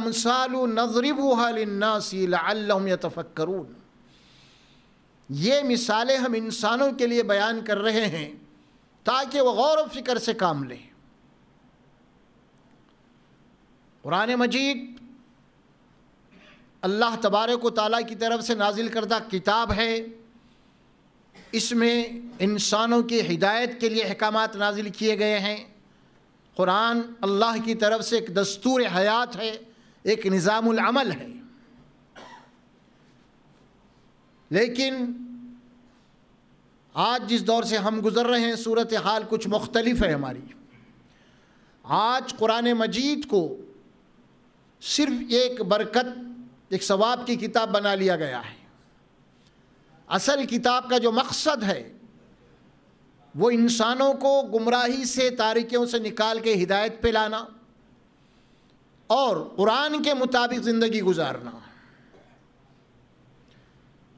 الامثال نضربها للناس لعلهم يتفکرون، یہ مثالیں ہم انسانوں کے لیے بیان کر رہے ہیں تاکہ وہ غور و فکر سے کام لیں۔ قرآن مجید اللہ تبارک و تعالیٰ کی طرف سے نازل کردہ کتاب ہے، اس میں انسانوں کی ہدایت کے لیے احکامات نازل کیے گئے ہیں۔ قرآن اللہ کی طرف سے ایک دستور حیات ہے، ایک نظام العمل ہے۔ لیکن آج جس دور سے ہم گزر رہے ہیں صورتحال کچھ مختلف ہے ہماری۔ آج قرآن مجید کو صرف ایک برکت، ایک ثواب کی کتاب بنا لیا گیا ہے۔ اصل کتاب کا جو مقصد ہے وہ انسانوں کو گمراہی سے، تاریکیوں سے نکال کے ہدایت پہ لانا اور قرآن کے مطابق زندگی گزارنا۔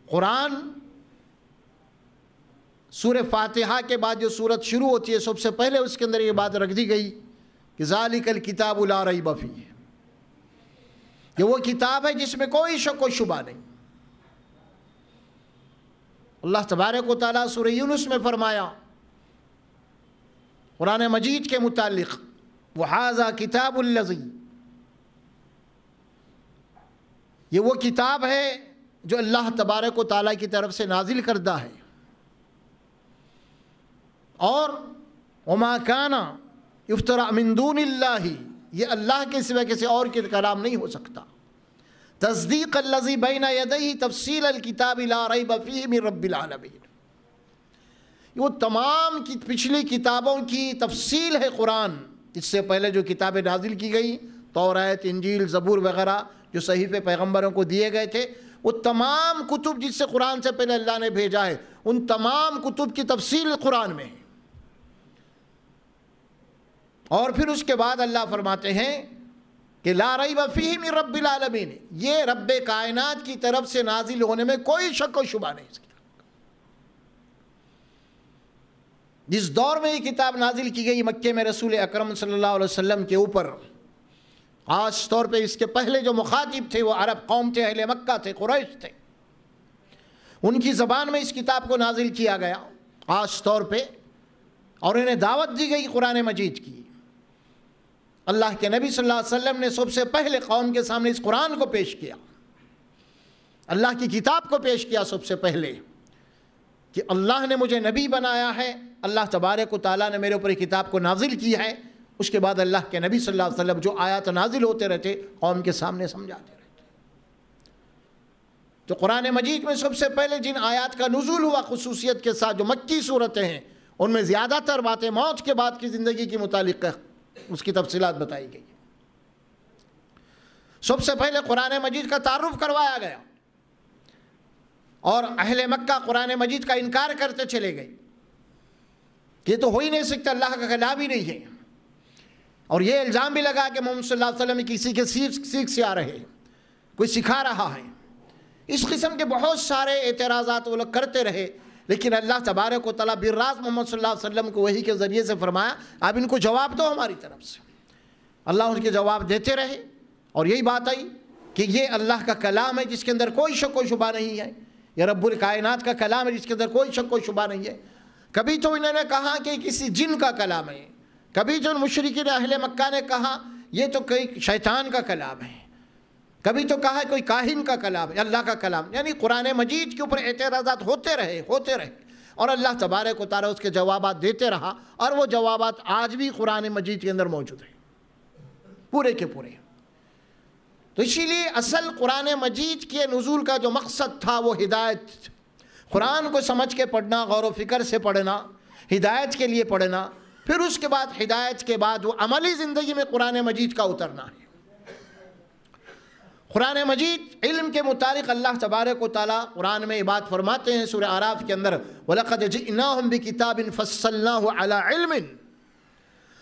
قرآن سورہ فاتحہ کے بعد جو سورت شروع ہوتی ہے سب سے پہلے اس کے اندر یہ بات رکھ دی گئی کہ ذالک الکتاب لا ریب فیہ، کہ وہ کتاب ہے جس میں کوئی شک و شبہ نہیں۔ اللہ تبارک و تعالیٰ سورہ یونس میں فرمایا قرآن مجید کے متعلق وَهَذَا كِتَابُ الَّذِي، یہ وہ کتاب ہے جو اللہ تبارک و تعالیٰ کی طرف سے نازل کردہ ہے، اور وَمَا كَانَ يُفْتَرَى مِن دُونِ اللَّهِ، یہ اللہ کے سوا کسی اور کے کلام نہیں ہو سکتا۔ تصدیق الذی بین یدیہ تفصیل الکتاب لا ریب فیہ من رب العالمین، وہ تمام کی پچھلی کتابوں کی تفصیل ہے قرآن۔ اس سے پہلے جو کتابیں نازل کی گئی، توراۃ، انجیل، زبور وغیرہ جو صحیفے پیغمبروں کو دیے گئے تھے، وہ تمام کتب جس سے قرآن سے پہلے اللہ نے بھیجا ہے، ان تمام کتب کی تفصیل قرآن میں ہے۔ اور پھر اس کے بعد اللہ فرماتے ہیں کہ لا ریب فیہ من رب العالمین، یہ رب کائنات کی طرف سے نازل ہونے میں کوئی شک و شبہ نہیں۔ جس دور میں یہ کتاب نازل کی گئی مکے میں رسول اکرم صلی اللہ علیہ وسلم کے اوپر، خاص طور پہ اس کے پہلے جو مخاطب تھے وہ عرب قوم تھے، اہل مکہ تھے، قریش تھے، ان کی زبان میں اس کتاب کو نازل کیا گیا خاص طور پہ، اور انہیں دعوت دی گئی قرآن مجید کی۔ اللہ کے نبی صلی اللہ علیہ وسلم نے سب سے پہلے قوم کے سامنے اس قرآن کو پیش کیا، اللہ کی کتاب کو پیش کیا سب سے پہلے، کہ اللہ نے مجھے نبی بنایا ہے، اللہ تبارک و تعالیٰ نے میرے اوپر یہ کتاب کو نازل کی ہے۔ اس کے بعد اللہ کے نبی صلی اللہ علیہ وسلم جو آیات نازل ہوتے رہتے قوم کے سامنے سمجھاتے رہتے۔ تو قرآن مجید میں سب سے پہلے جن آیات کا نزول ہوا خصوصیت کے ساتھ، جو مکی صورتیں ہیں، ان میں زیادہ تر باتیں موت کے بعد کی زندگی کے متعلق اس کی تفصیلات بتائی گئی۔ سب سے پہلے قرآن مجید کا تعارف کروایا گیا، اور اہل مکہ قرآن مجید کا انکار کرتے چلے گئے کہ یہ تو ہو ہی نہیں سکتا، اللہ کا کلام ہی نہیں ہے، اور یہ الزام بھی لگا کہ محمد صلی اللہ علیہ وسلم کسی کے سیکھ سے آ رہے ہیں، کوئی سکھا رہا ہے۔ اس قسم کے بہت سارے اعتراضات وہ لوگ کرتے رہے، لیکن اللہ تبارک و تعالیٰ براست محمد صلی اللہ علیہ وسلم کو وحی کے ذریعے سے فرمایا آپ ان کو جواب دو ہماری طرف سے۔ اللہ ان کے جواب دیتے رہے، اور یہی بات آئی کہ یہ اللہ کا کلام ہے جس کے اندر کوئی شک و شبہ نہیں ہے، یہ رب الکائنات کا کلام ہے جس کے اندر کوئی شک و شبہ نہیں ہے۔ کبھی تو انہوں نے کہا کہ کسی جن کا کلام ہے، کبھی جو مشرکین اہل مکہ نے کہا یہ تو کوئی شیطان کا کلام ہے، کبھی تو کہا کوئی کاہن کا کلام ہے، اللہ کا کلام۔ یعنی قرآن مجید کے اوپر اعتراضات ہوتے رہے، اور اللہ تبارک و تعالیٰ اس کے جوابات دیتے رہا، اور وہ جوابات آج بھی قرآن مجید کے اندر موجود ہیں پورے کے پورے۔ تو اسی لیے اصل قرآن مجید کے نزول کا جو مقصد تھا وہ ہدایت، قرآن کو سمجھ کے پڑھنا، غور و فکر سے پڑھنا، ہدایت کے لیے پڑھنا، پھر اس کے بعد ہدایت کے بعد وہ عملی زندگی میں قرآن مجید کا اترنا ہے۔ قرآن مجید علم کے متعلق اللہ تبارک و تعالیٰ قرآن میں یہ بات فرماتے ہیں سورہ اعراف کے اندر، وَلَقَدْ جِئْنَاهُمْ بِكِتَابٍ فَصَّلْنَاهُ عَلَىٰ عِلْمٍ،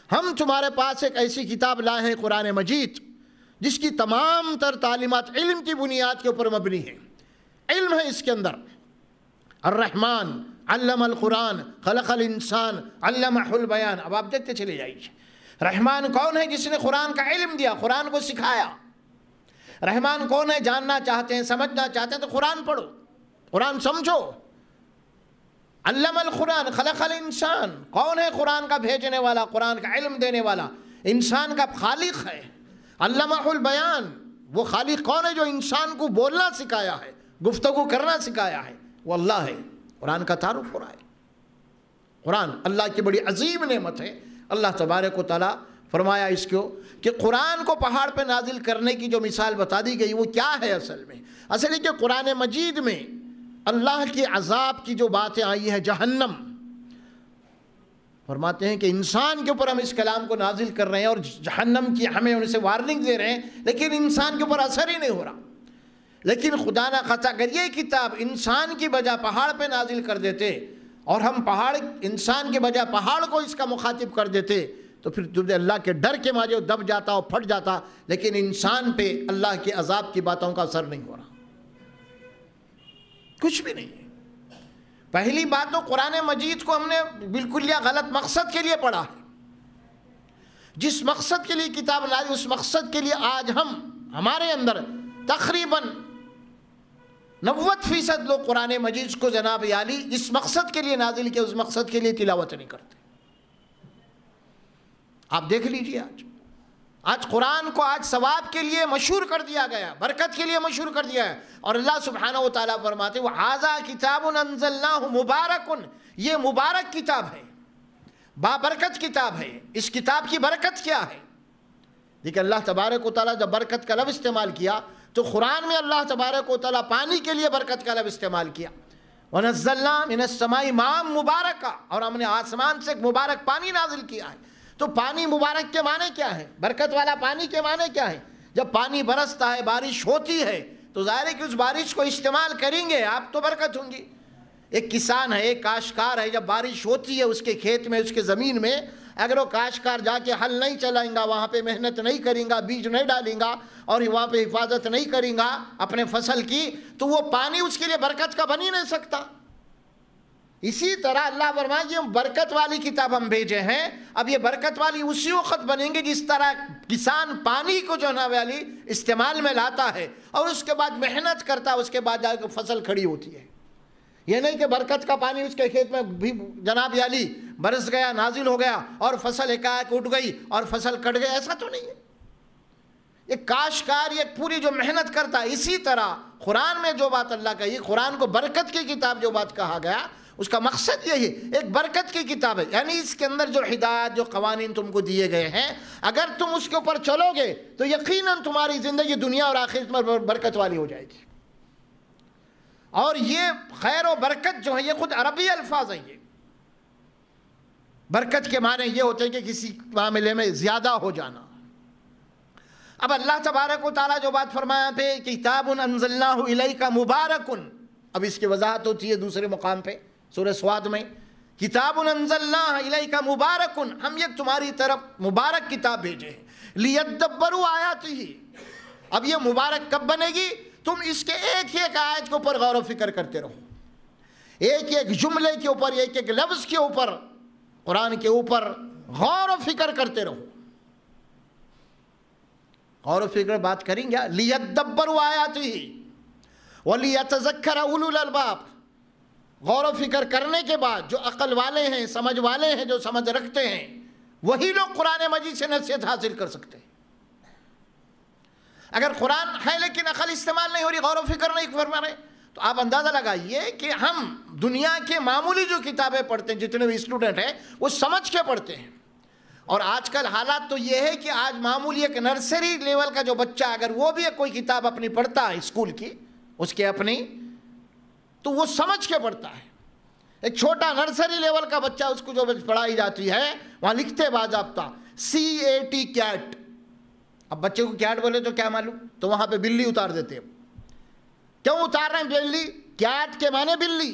ہم تمہارے پاس ایک ایسی کتاب لائے ہیں قرآن مجید جس کی تمام تر تعلیمات علم کی بنیاد کے اوپر مبنی ہیں۔ علم ہے اس کے اندر، الرحمن علم القرآن خلق الانسان علمہ البیان۔ اب آپ دیکھتے چلے جائیے، رحمان کون ہے؟ جس نے قرآن کا علم دیا، قرآن کو سکھایا۔ رحمان کون ہے جاننا چاہتے ہیں، سمجھنا چاہتے ہیں تو قرآن پڑھو، قرآن سمجھو۔ علم القرآن خلق الانسان، کون ہے قرآن کا بھیجنے والا، قرآن کا علم دینے والا؟ انسان کا خالق ہے۔ علمہ البیان، وہ خالق کون ہے جو انسان کو بولنا سکھایا ہے، گفتگو کرنا سکھایا ہے؟ وہ اللہ ہے۔ قرآن کا تعارف ہو رہا ہے۔ قرآن اللہ کی بڑی عظیم نعمت ہے۔ اللہ تبارک و تعالیٰ فرمایا اس کو کہ قرآن کو پہاڑ پہ نازل کرنے کی جو مثال بتا دی گئی وہ کیا ہے اصل میں؟ اصل ہے کہ قرآن مجید میں اللہ کے عذاب کی جو باتیں آئی ہے، جہنم، فرماتے ہیں کہ انسان کے اوپر ہم اس کلام کو نازل کر رہے ہیں اور جہنم کی ہمیں ان سے وارننگ دے رہے ہیں، لیکن انسان کے اوپر اثر ہی نہیں ہو رہا۔ لیکن خدا نہ خواستہ اگر یہ کتاب انسان کی بجا پہاڑ پہ نازل کر دیتے اور ہم انسان کے بجا پہاڑ کو اس کا مخاطب کر دیتے تو پھر تجھے اللہ کے ڈر کے ماجے دب جاتا اور پھٹ جاتا، لیکن انسان پہ اللہ کے عذاب کی باتوں کا اثر نہیں ہو رہا، کچھ بھی نہیں ہے۔ پہلی بات تو قرآن مجید کو ہم نے بالکل یا غلط مقصد کے لیے پڑھا ہے۔ جس مقصد کے لیے کتاب لائی اس مقصد کے لیے آج ہمارے اندر تقریباً 90% لوگ قرآن مجید کو جناب عالی جس مقصد کے لیے نازل کیا اس مقصد کے لیے تلاوت نہیں کرتے۔ آپ دیکھ لیجئے آج قرآن کو آج ثواب کے لیے مشہور کر دیا گیا، برکت کے لیے مشہور کر دیا ہے، اور اللہ سبحانہ و تعالیٰ فرماتے ہیں وَهَذَا كِتَابٌ أَنزَلْنَاهُ مُبَارَكٌ، یہ مبارک کتاب ہے، بابرکت کتاب ہے۔ اس کتاب کی برکت کیا ہے؟ دیکھیں اللہ تبارک و تعالیٰ جب برکت کا لفظ استعمال کیا تو قرآن میں اللہ تبارک و تعالیٰ پانی کے لیے برکت کا لفظ استعمال کیا، وَنَزَّلْنَا مِنَ السَّمَاءِ مَاءً مُبَارَكًا، اور ہم نے آسمان سے ایک مبارک پانی نازل کیا ہے۔ تو پانی مبارک کے معنی کیا ہے؟ برکت والا پانی کے معنی کیا ہے؟ جب پانی برستا ہے، بارش ہوتی ہے تو ظاہر ہے کہ اس بارش کو استعمال کریں گے آپ تو برکت ہوں گی۔ ایک کسان ہے، ایک کاشتکار ہے، جب بارش ہوتی ہے اس کے کھیت میں، اس کے زمین میں، اگر وہ کاشتکار جا کے ہل نہیں چلائیں گا، وہاں پہ محنت نہیں کریں گا، بیج نہیں ڈالیں گا اور وہاں پہ حفاظت نہیں کریں گا اپنے فصل کی، تو وہ پانی اس کے لیے برکت کا بن ہی نہیں سکتا۔ اسی طرح اللہ فرمائے یہ برکت والی کتاب ہم بھیجے ہیں، اب یہ برکت والی اسی وقت بنیں گے جس طرح کسان پانی کو جو ہے والی استعمال میں لاتا ہے اور اس کے بعد محنت کرتا ہے، اس کے بعد جا کے فصل کھڑی ہوتی ہے۔ یہ نہیں کہ برکت کا پانی اس کے کھیت میں بھی جناب عالی برس گیا، نازل ہو گیا اور فصل ایک اٹھ گئی اور فصل کٹ گئی، ایسا تو نہیں ہے۔ ایک کاشتکار یہ پوری جو محنت کرتا ہے، اسی طرح قرآن میں جو بات اللہ کہی، قرآن کو برکت کی کتاب جو بات کہا گیا اس کا مقصد یہی ہے، ایک برکت کی کتاب ہے، یعنی اس کے اندر جو ہدایت، جو قوانین تم کو دیے گئے ہیں، اگر تم اس کے اوپر چلو گے تو یقیناً تمہاری زندگی دنیا اور آخرت میں برکت والی ہو جائے گی۔ اور یہ خیر و برکت جو ہے یہ خود عربی الفاظ ہیں۔ یہ برکت کے معنی یہ ہوتے ہیں کہ کسی معاملے میں زیادہ ہو جانا۔ اب اللہ تبارک و تعالیٰ جو بات فرمایا تھے کتاب انزلناہ الیک مبارک، اب اس کی وضاحت ہوتی ہے دوسرے مقام پہ سورہ سواد میں، کتاب انزلناہ الیک مبارک، ہم یہ تمہاری طرف مبارک کتاب بھیجے ہیں، لیدبروا آیاتہ۔ اب یہ مبارک کب بنے گی؟ تم اس کے ایک ایک آیت کے اوپر غور و فکر کرتے رہو، ایک ایک جملے کے اوپر، ایک ایک لفظ کے اوپر، قرآن کے اوپر غور و فکر کرتے رہو۔ غور و فکر بات کریں گے، لیدبروا آیاتہ ولیتذکر اولو الالباب۔ غور و فکر کرنے کے بعد جو عقل والے ہیں، سمجھ والے ہیں، جو سمجھ رکھتے ہیں، وہی لوگ قرآن مجید سے نصیحت حاصل کر سکتے ہیں۔ اگر قرآن ہے لیکن عقل استعمال نہیں ہو رہی، غور و فکر نہیں فرما رہے، تو آپ اندازہ لگائیے کہ ہم دنیا کے معمولی جو کتابیں پڑھتے ہیں، جتنے بھی اسٹوڈنٹ ہیں وہ سمجھ کے پڑھتے ہیں، اور آج کل حالات تو یہ ہے کہ آج معمولی ایک نرسری لیول کا جو بچہ اگر وہ بھی کوئی کتاب اپنی پڑھتا ہے اسکول کی، اس کے اپنی، تو وہ سمجھ کے پڑھتا ہے۔ ایک چھوٹا نرسری لیول کا بچہ، اس کو جو پڑھائی جاتی ہے وہاں لکھتے باضابطہ CAT کیٹ۔ اب بچے کو کیٹ بولے تو کیا معلوم، تو وہاں پہ بلی اتار دیتے ہیں۔ کیوں اتار رہے ہیں بلی؟ کیٹ کے معنی بلی،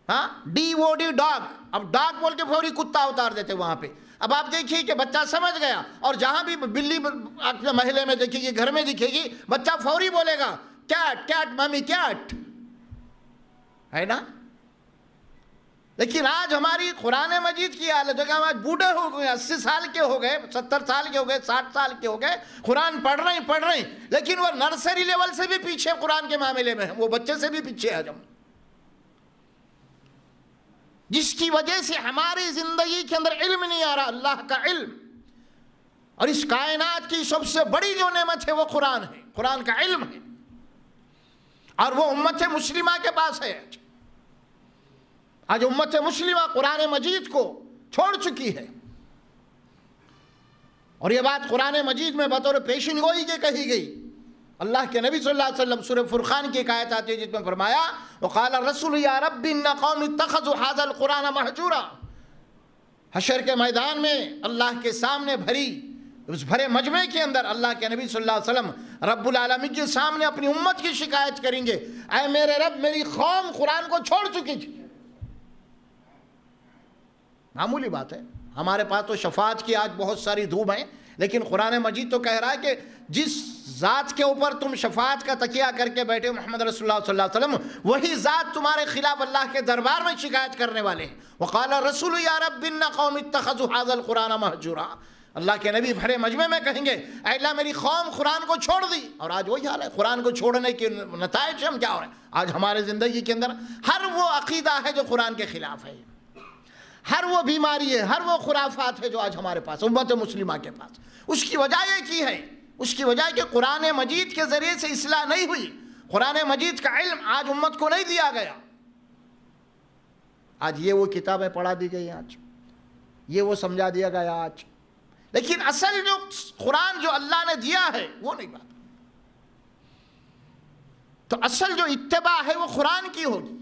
ہاں، DOD ڈاگ، اب ڈاگ بول کے فوری کتا اتار دیتے وہاں پہ۔ اب آپ دیکھیے کہ بچہ سمجھ گیا، اور جہاں بھی بلی آپ محلے میں دیکھے گی، گھر میں دکھے گی، بچہ فوری بولے گا کیٹ کیٹ مامی کیٹ، ہے نا؟ لیکن آج ہماری قرآن مجید کی حالت ہے کہ ہم آج بوڑھے ہو گئے، 80 سال کے ہو گئے، 70 سال کے ہو گئے، 60 سال کے ہو گئے، قرآن پڑھ رہے ہیں، لیکن وہ نرسری لیول سے بھی پیچھے قرآن کے معاملے میں ہیں، وہ بچے سے بھی پیچھے ہیں ہم، جس کی وجہ سے ہماری زندگی کے اندر علم نہیں آ رہا، اللہ کا علم۔ اور اس کائنات کی سب سے بڑی جو نعمت ہے وہ قرآن ہے، قرآن کا علم ہے، اور وہ امت مسلمہ کے پاس ہے۔ آج امت مسلمہ قرآن مجید کو چھوڑ چکی ہے، اور یہ بات قرآن مجید میں بطور پیشن گوئی کے کہی گئی۔ اللہ کے نبی صلی اللہ علیہ وسلم سورہ فرقان کی ایک آیت آتی ہے جس میں فرمایا وقال الرسول یا رب ان قوم اتخذوا هذا القرآن مہجورا۔ حشر کے میدان میں اللہ کے سامنے اس بھرے مجمع کے اندر اللہ کے نبی صلی اللہ علیہ وسلم رب العالمین کے سامنے اپنی امت کی شکایت کریں گے، اے میرے رب میری قوم قرآن کو چھوڑ چکی تھی۔ معمولی بات ہے، ہمارے پاس تو شفاعت کی آج بہت ساری دھوم ہیں، لیکن قرآن مجید تو کہہ رہا ہے کہ جس ذات کے اوپر تم شفاعت کا تکیہ کر کے بیٹھے محمد رسول اللہ صلی اللہ علیہ وسلم، وہی ذات تمہارے خلاف اللہ کے دربار میں شکایت کرنے والے ہیں۔ وقال الرسول یا رب ان قوم اتخذوا هذا القرآن مہجورا۔ اللہ کے نبی بھرے مجمع میں کہیں گے اے اللہ میری قوم قرآن کو چھوڑ دی۔ اور آج وہی حال ہے، قرآن کو چھوڑنے کے نتائج ہم کیا ہو رہے ہیں؟ آج ہمارے زندگی کے اندر ہر وہ عقیدہ ہے جو قرآن کے خلاف ہے، ہر وہ بیماری ہے، ہر وہ خرافات ہے جو آج ہمارے پاس امت مسلمہ کے پاس۔ اس کی وجہ یہ کی ہے، اس کی وجہ کہ قرآن مجید کے ذریعے سے اصلاح نہیں ہوئی، قرآن مجید کا علم آج امت کو نہیں دیا گیا۔ آج یہ وہ کتابیں پڑھا دی گئی، آج یہ وہ سمجھا دیا گیا آج، لیکن اصل جو قرآن جو اللہ نے دیا ہے وہ نہیں بات۔ تو اصل جو اتباع ہے وہ قرآن کی ہوگی۔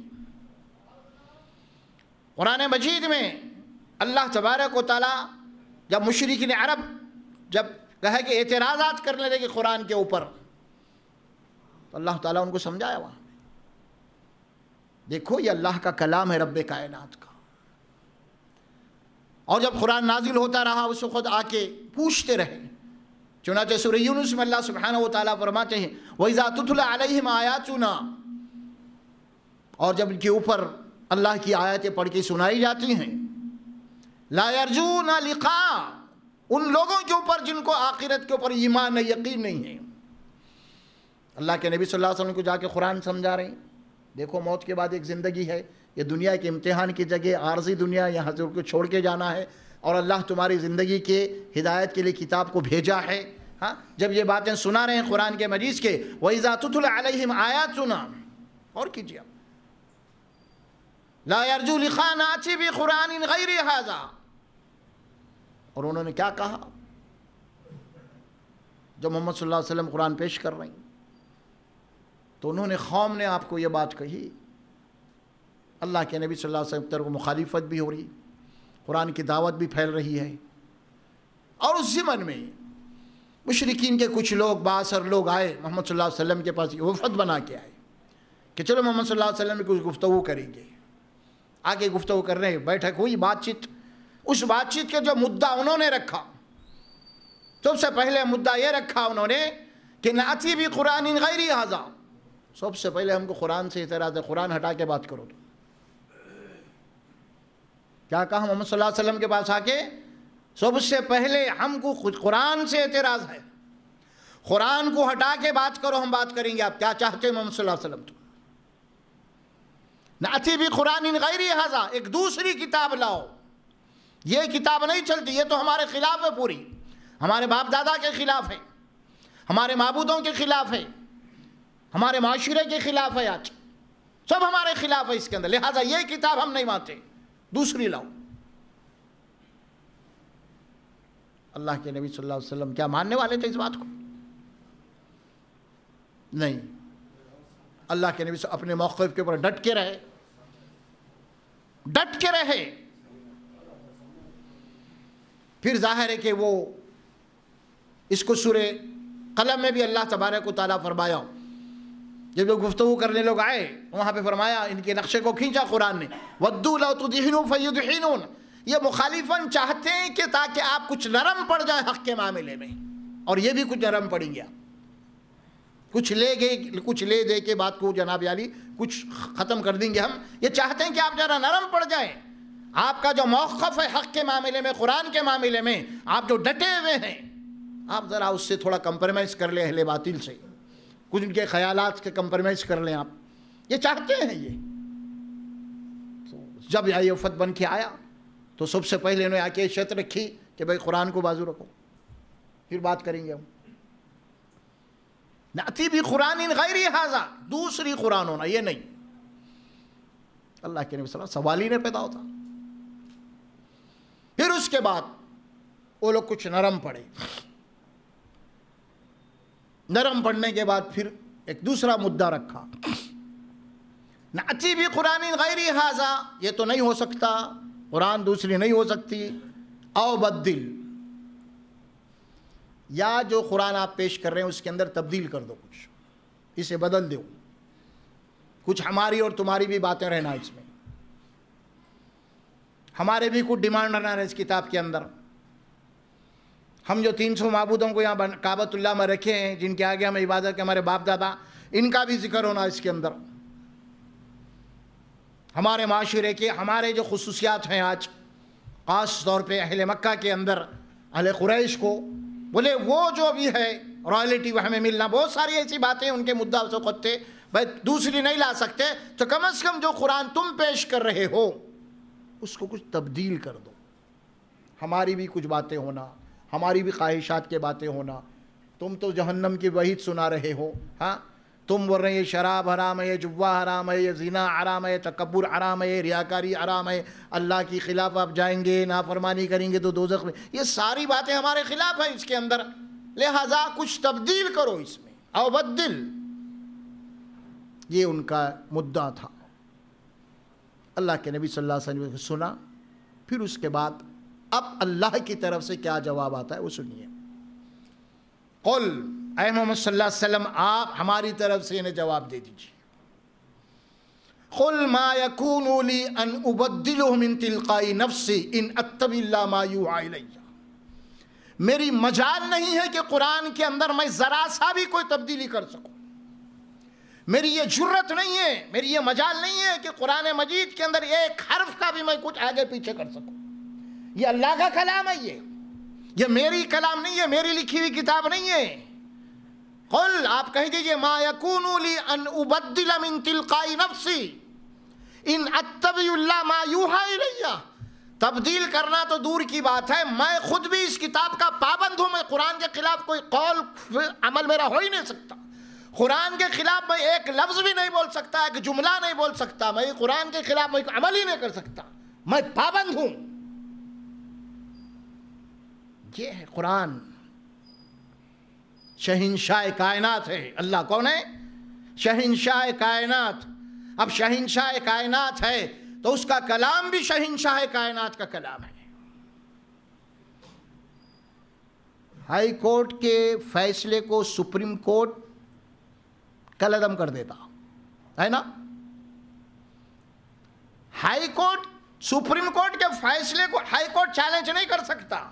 قرآن مجید میں اللہ تبارک و تعالیٰ جب مشرکین عرب جب کہے کہ اعتراضات کرنے لگے قرآن کے اوپر، تو اللہ تعالیٰ ان کو سمجھایا وہاں، دیکھو یہ اللہ کا کلام ہے رب کائنات کا۔ اور جب قرآن نازل ہوتا رہا اس وقت آ کے پوچھتے رہے، چنانچہ سورہ یونس میں اللہ سبحانہ و تعالیٰ فرماتے ہیں وَإِذَا تُتْلَى عَلَيْهِمْ آيَاتُنَا، اور جب ان کے اوپر اللہ کی آیتیں پڑھ کے سنائی جاتی ہیں، لا يرجون لقاء، ان لوگوں کے اوپر جن کو آخرت کے اوپر ایمان نہیں، یقین نہیں ہے۔ اللہ کے نبی صلی اللہ علیہ وسلم کو جا کے قرآن سمجھا رہے ہیں، دیکھو موت کے بعد ایک زندگی ہے، یہ دنیا کے امتحان کی جگہ عارضی دنیا، یہاں سے کو چھوڑ کے جانا ہے، اور اللہ تمہاری زندگی کے ہدایت کے لیے کتاب کو بھیجا ہے۔ ہاں جب یہ باتیں سنا رہے ہیں قرآن کے مجید کے وَإِذَا تُتْلَى عَلَيْهِمْ آيَاتُنَا، اور کیجئے آپ لا يرجو لقاء نأتي بقرآن غیر هذا، اور انہوں نے کیا کہا جب محمد صلی اللہ علیہ وسلم قرآن پیش کر رہے ہیں، تو انہوں نے قوم نے آپ کو یہ بات کہی، اللہ کے نبی صلی اللہ علیہ وسلم کی طرف مخالفت بھی ہو رہی، قرآن کی دعوت بھی پھیل رہی ہے، اور اس زمن میں مشرکین کے کچھ لوگ بااثر لوگ آئے محمد صلی اللہ علیہ وسلم کے پاس، وفد بنا کے آئے کہ چلو محمد صلی اللہ علیہ وسلم میں کچھ گفتگو کریں گے۔ آگے گفتگو کرنے بیٹھک ہوئی، بات چیت، اس بات چیت کے جو مدعا انہوں نے رکھا، سب سے پہلے مدعا یہ رکھا انہوں نے کہ نأتی بقرآن غیر ھذا، سب سے پہلے ہم کو قرآن سے اعتراض ہے، قرآن ہٹا کے بات کرو۔ تو کیا کہا محمد صلی اللہ علیہ وسلم کے پاس آ کے؟ سب سے پہلے ہم کو قرآن سے اعتراض ہے، قرآن کو ہٹا کے بات کرو، ہم بات کریں گے، آپ کیا چاہتے ہیں محمد صلی اللہ علیہ وسلم؟ تو نأتی بقرآن غیر ھذا، ایک دوسری کتاب لاؤ، یہ کتاب نہیں چلتی، یہ تو ہمارے خلاف ہے، پوری ہمارے باپ دادا کے خلاف ہے، ہمارے معبودوں کے خلاف ہے، ہمارے معاشرے کے خلاف ہے، آج سب ہمارے خلاف ہے اس کے اندر، لہذا یہ کتاب ہم نہیں مانتے، دوسری لاؤ۔ اللہ کے نبی صلی اللہ علیہ وسلم کیا ماننے والے تھے اس بات کو؟ نہیں، اللہ کے نبی اپنے موقف کے اوپر ڈٹ کے رہے، ڈٹ کے رہے۔ پھر ظاہر ہے کہ وہ اس کو سورہ قلم میں بھی اللہ تبارک و تعالیٰ فرمایا، جب لوگ گفتگو کرنے لوگ آئے وہاں پہ فرمایا، ان کے نقشے کو کھینچا قرآن نے، وَدُّوا لَوْ تُدْهِنُوا فَيُدْهِنُونَ، یہ مخالفن چاہتے ہیں کہ تاکہ آپ کچھ نرم پڑ جائیں حق کے معاملے میں، اور یہ بھی کچھ نرم پڑیں گے۔ کچھ لے دے کے بات کو جناب عالی کچھ ختم کر دیں گے ہم. یہ چاہتے ہیں کہ آپ ذرا نرم پڑ جائیں. آپ کا جو موقف ہے حق کے معاملے میں، قرآن کے معاملے میں، آپ جو ڈٹے ہوئے ہیں، آپ ذرا اس سے تھوڑا کمپرومائز کر لیں اہل باطل سے، کچھ ان کے خیالات کے کمپرومائز کر لیں. آپ یہ چاہتے ہیں. یہ جب یہ وفد بن کے آیا تو سب سے پہلے انہوں نے آ کے شرط رکھی کہ بھائی قرآن کو بازو رکھو، پھر بات کریں گے ہم. نأتی بقرآن غیر ھذا، دوسری قرآن ہونا، یہ نہیں. اللہ کے نبی صلی اللہ علیہ وسلم سوال ہی نہیں پیدا ہوتا. پھر اس کے بعد وہ لوگ کچھ نرم پڑے. نرم پڑنے کے بعد پھر ایک دوسرا مدعا رکھا. نأتی بقرآن غیر ھذا، یہ تو نہیں ہو سکتا، قرآن دوسری نہیں ہو سکتی. او بدل، یا جو قرآن آپ پیش کر رہے ہیں اس کے اندر تبدیل کر دو، کچھ اسے بدل دو، کچھ ہماری اور تمہاری بھی باتیں رہنا اس میں، ہمارے بھی کچھ ڈیمانڈ رہنا ہے اس کتاب کے اندر. ہم جو 300 معبودوں کو یہاں کعبۃ اللہ میں رکھے ہیں، جن کے آگے ہم عبادت کے ہمارے باپ دادا، ان کا بھی ذکر ہونا اس کے اندر. ہمارے معاشرے کے ہمارے جو خصوصیات ہیں آج خاص طور پہ اہل مکہ کے اندر، اہل قریش کو بولے وہ جو بھی ہے رائلٹی وہ ہمیں ملنا، بہت ساری ایسی باتیں ان کے مدعا سے خود تھے. بھائی دوسری نہیں لا سکتے تو کم از کم جو قرآن تم پیش کر رہے ہو اس کو کچھ تبدیل کر دو. ہماری بھی کچھ باتیں ہونا، ہماری بھی خواہشات کے باتیں ہونا. تم تو جہنم کی وعید سنا رہے ہو، ہاں تم بول رہے ہیں یہ شراب حرام ہے، یہ جوا حرام ہے، یہ زنا حرام ہے، تکبر حرام ہے، یہ ریاکاری حرام ہے، اللہ کی خلاف آپ جائیں گے، نافرمانی کریں گے تو دوزخ میں. یہ ساری باتیں ہمارے خلاف ہیں اس کے اندر، لہذا کچھ تبدیل کرو اس میں. او بدل، یہ ان کا مدعا تھا. اللہ کے نبی صلی اللہ علیہ وسلم نے سنا. پھر اس کے بعد اب اللہ کی طرف سے کیا جواب آتا ہے وہ سنیے. قل، اے محمد صلی اللہ علیہ وسلم آپ ہماری طرف سے انہیں جواب دے دیجیے. قل ما یکون لی ان ابدلہ من تلقاء نفسی ان اتبع الا ما یوحی الی. میری مجال نہیں ہے کہ قرآن کے اندر میں ذرا سا بھی کوئی تبدیلی کر سکوں. میری یہ جرت نہیں ہے، میری یہ مجال نہیں ہے کہ قرآن مجید کے اندر ایک حرف کا بھی میں کچھ آگے پیچھے کر سکوں. یہ اللہ کا کلام ہے، یہ میری کلام نہیں ہے، میری لکھی ہوئی کتاب نہیں ہے. قل، آپ کہہ دیجئے ما یکون لی ان ابدل من تلقاء نفسی ان اتبع الا ما یوحی الی. تبدیل کرنا تو دور کی بات ہے، میں خود بھی اس کتاب کا پابند ہوں. میں قرآن کے خلاف کوئی قول عمل میرا ہو ہی نہیں سکتا. قرآن کے خلاف میں ایک لفظ بھی نہیں بول سکتا، ایک جملہ نہیں بول سکتا. میں قرآن کے خلاف میں عمل ہی نہیں کر سکتا. میں پابند ہوں. یہ ہے قرآن، شہنشاہ کائنات ہے. اللہ کون ہے؟ شہنشاہ کائنات. اب شہنشاہ کائنات ہے تو اس کا کلام بھی شہنشاہ کائنات کا کلام ہے. ہائی کورٹ کے فیصلے کو سپریم کورٹ کل عدم کر دیتا ہے نا. ہائی کورٹ سپریم کورٹ کے فیصلے کو ہائی کورٹ چیلنج نہیں کر سکتا،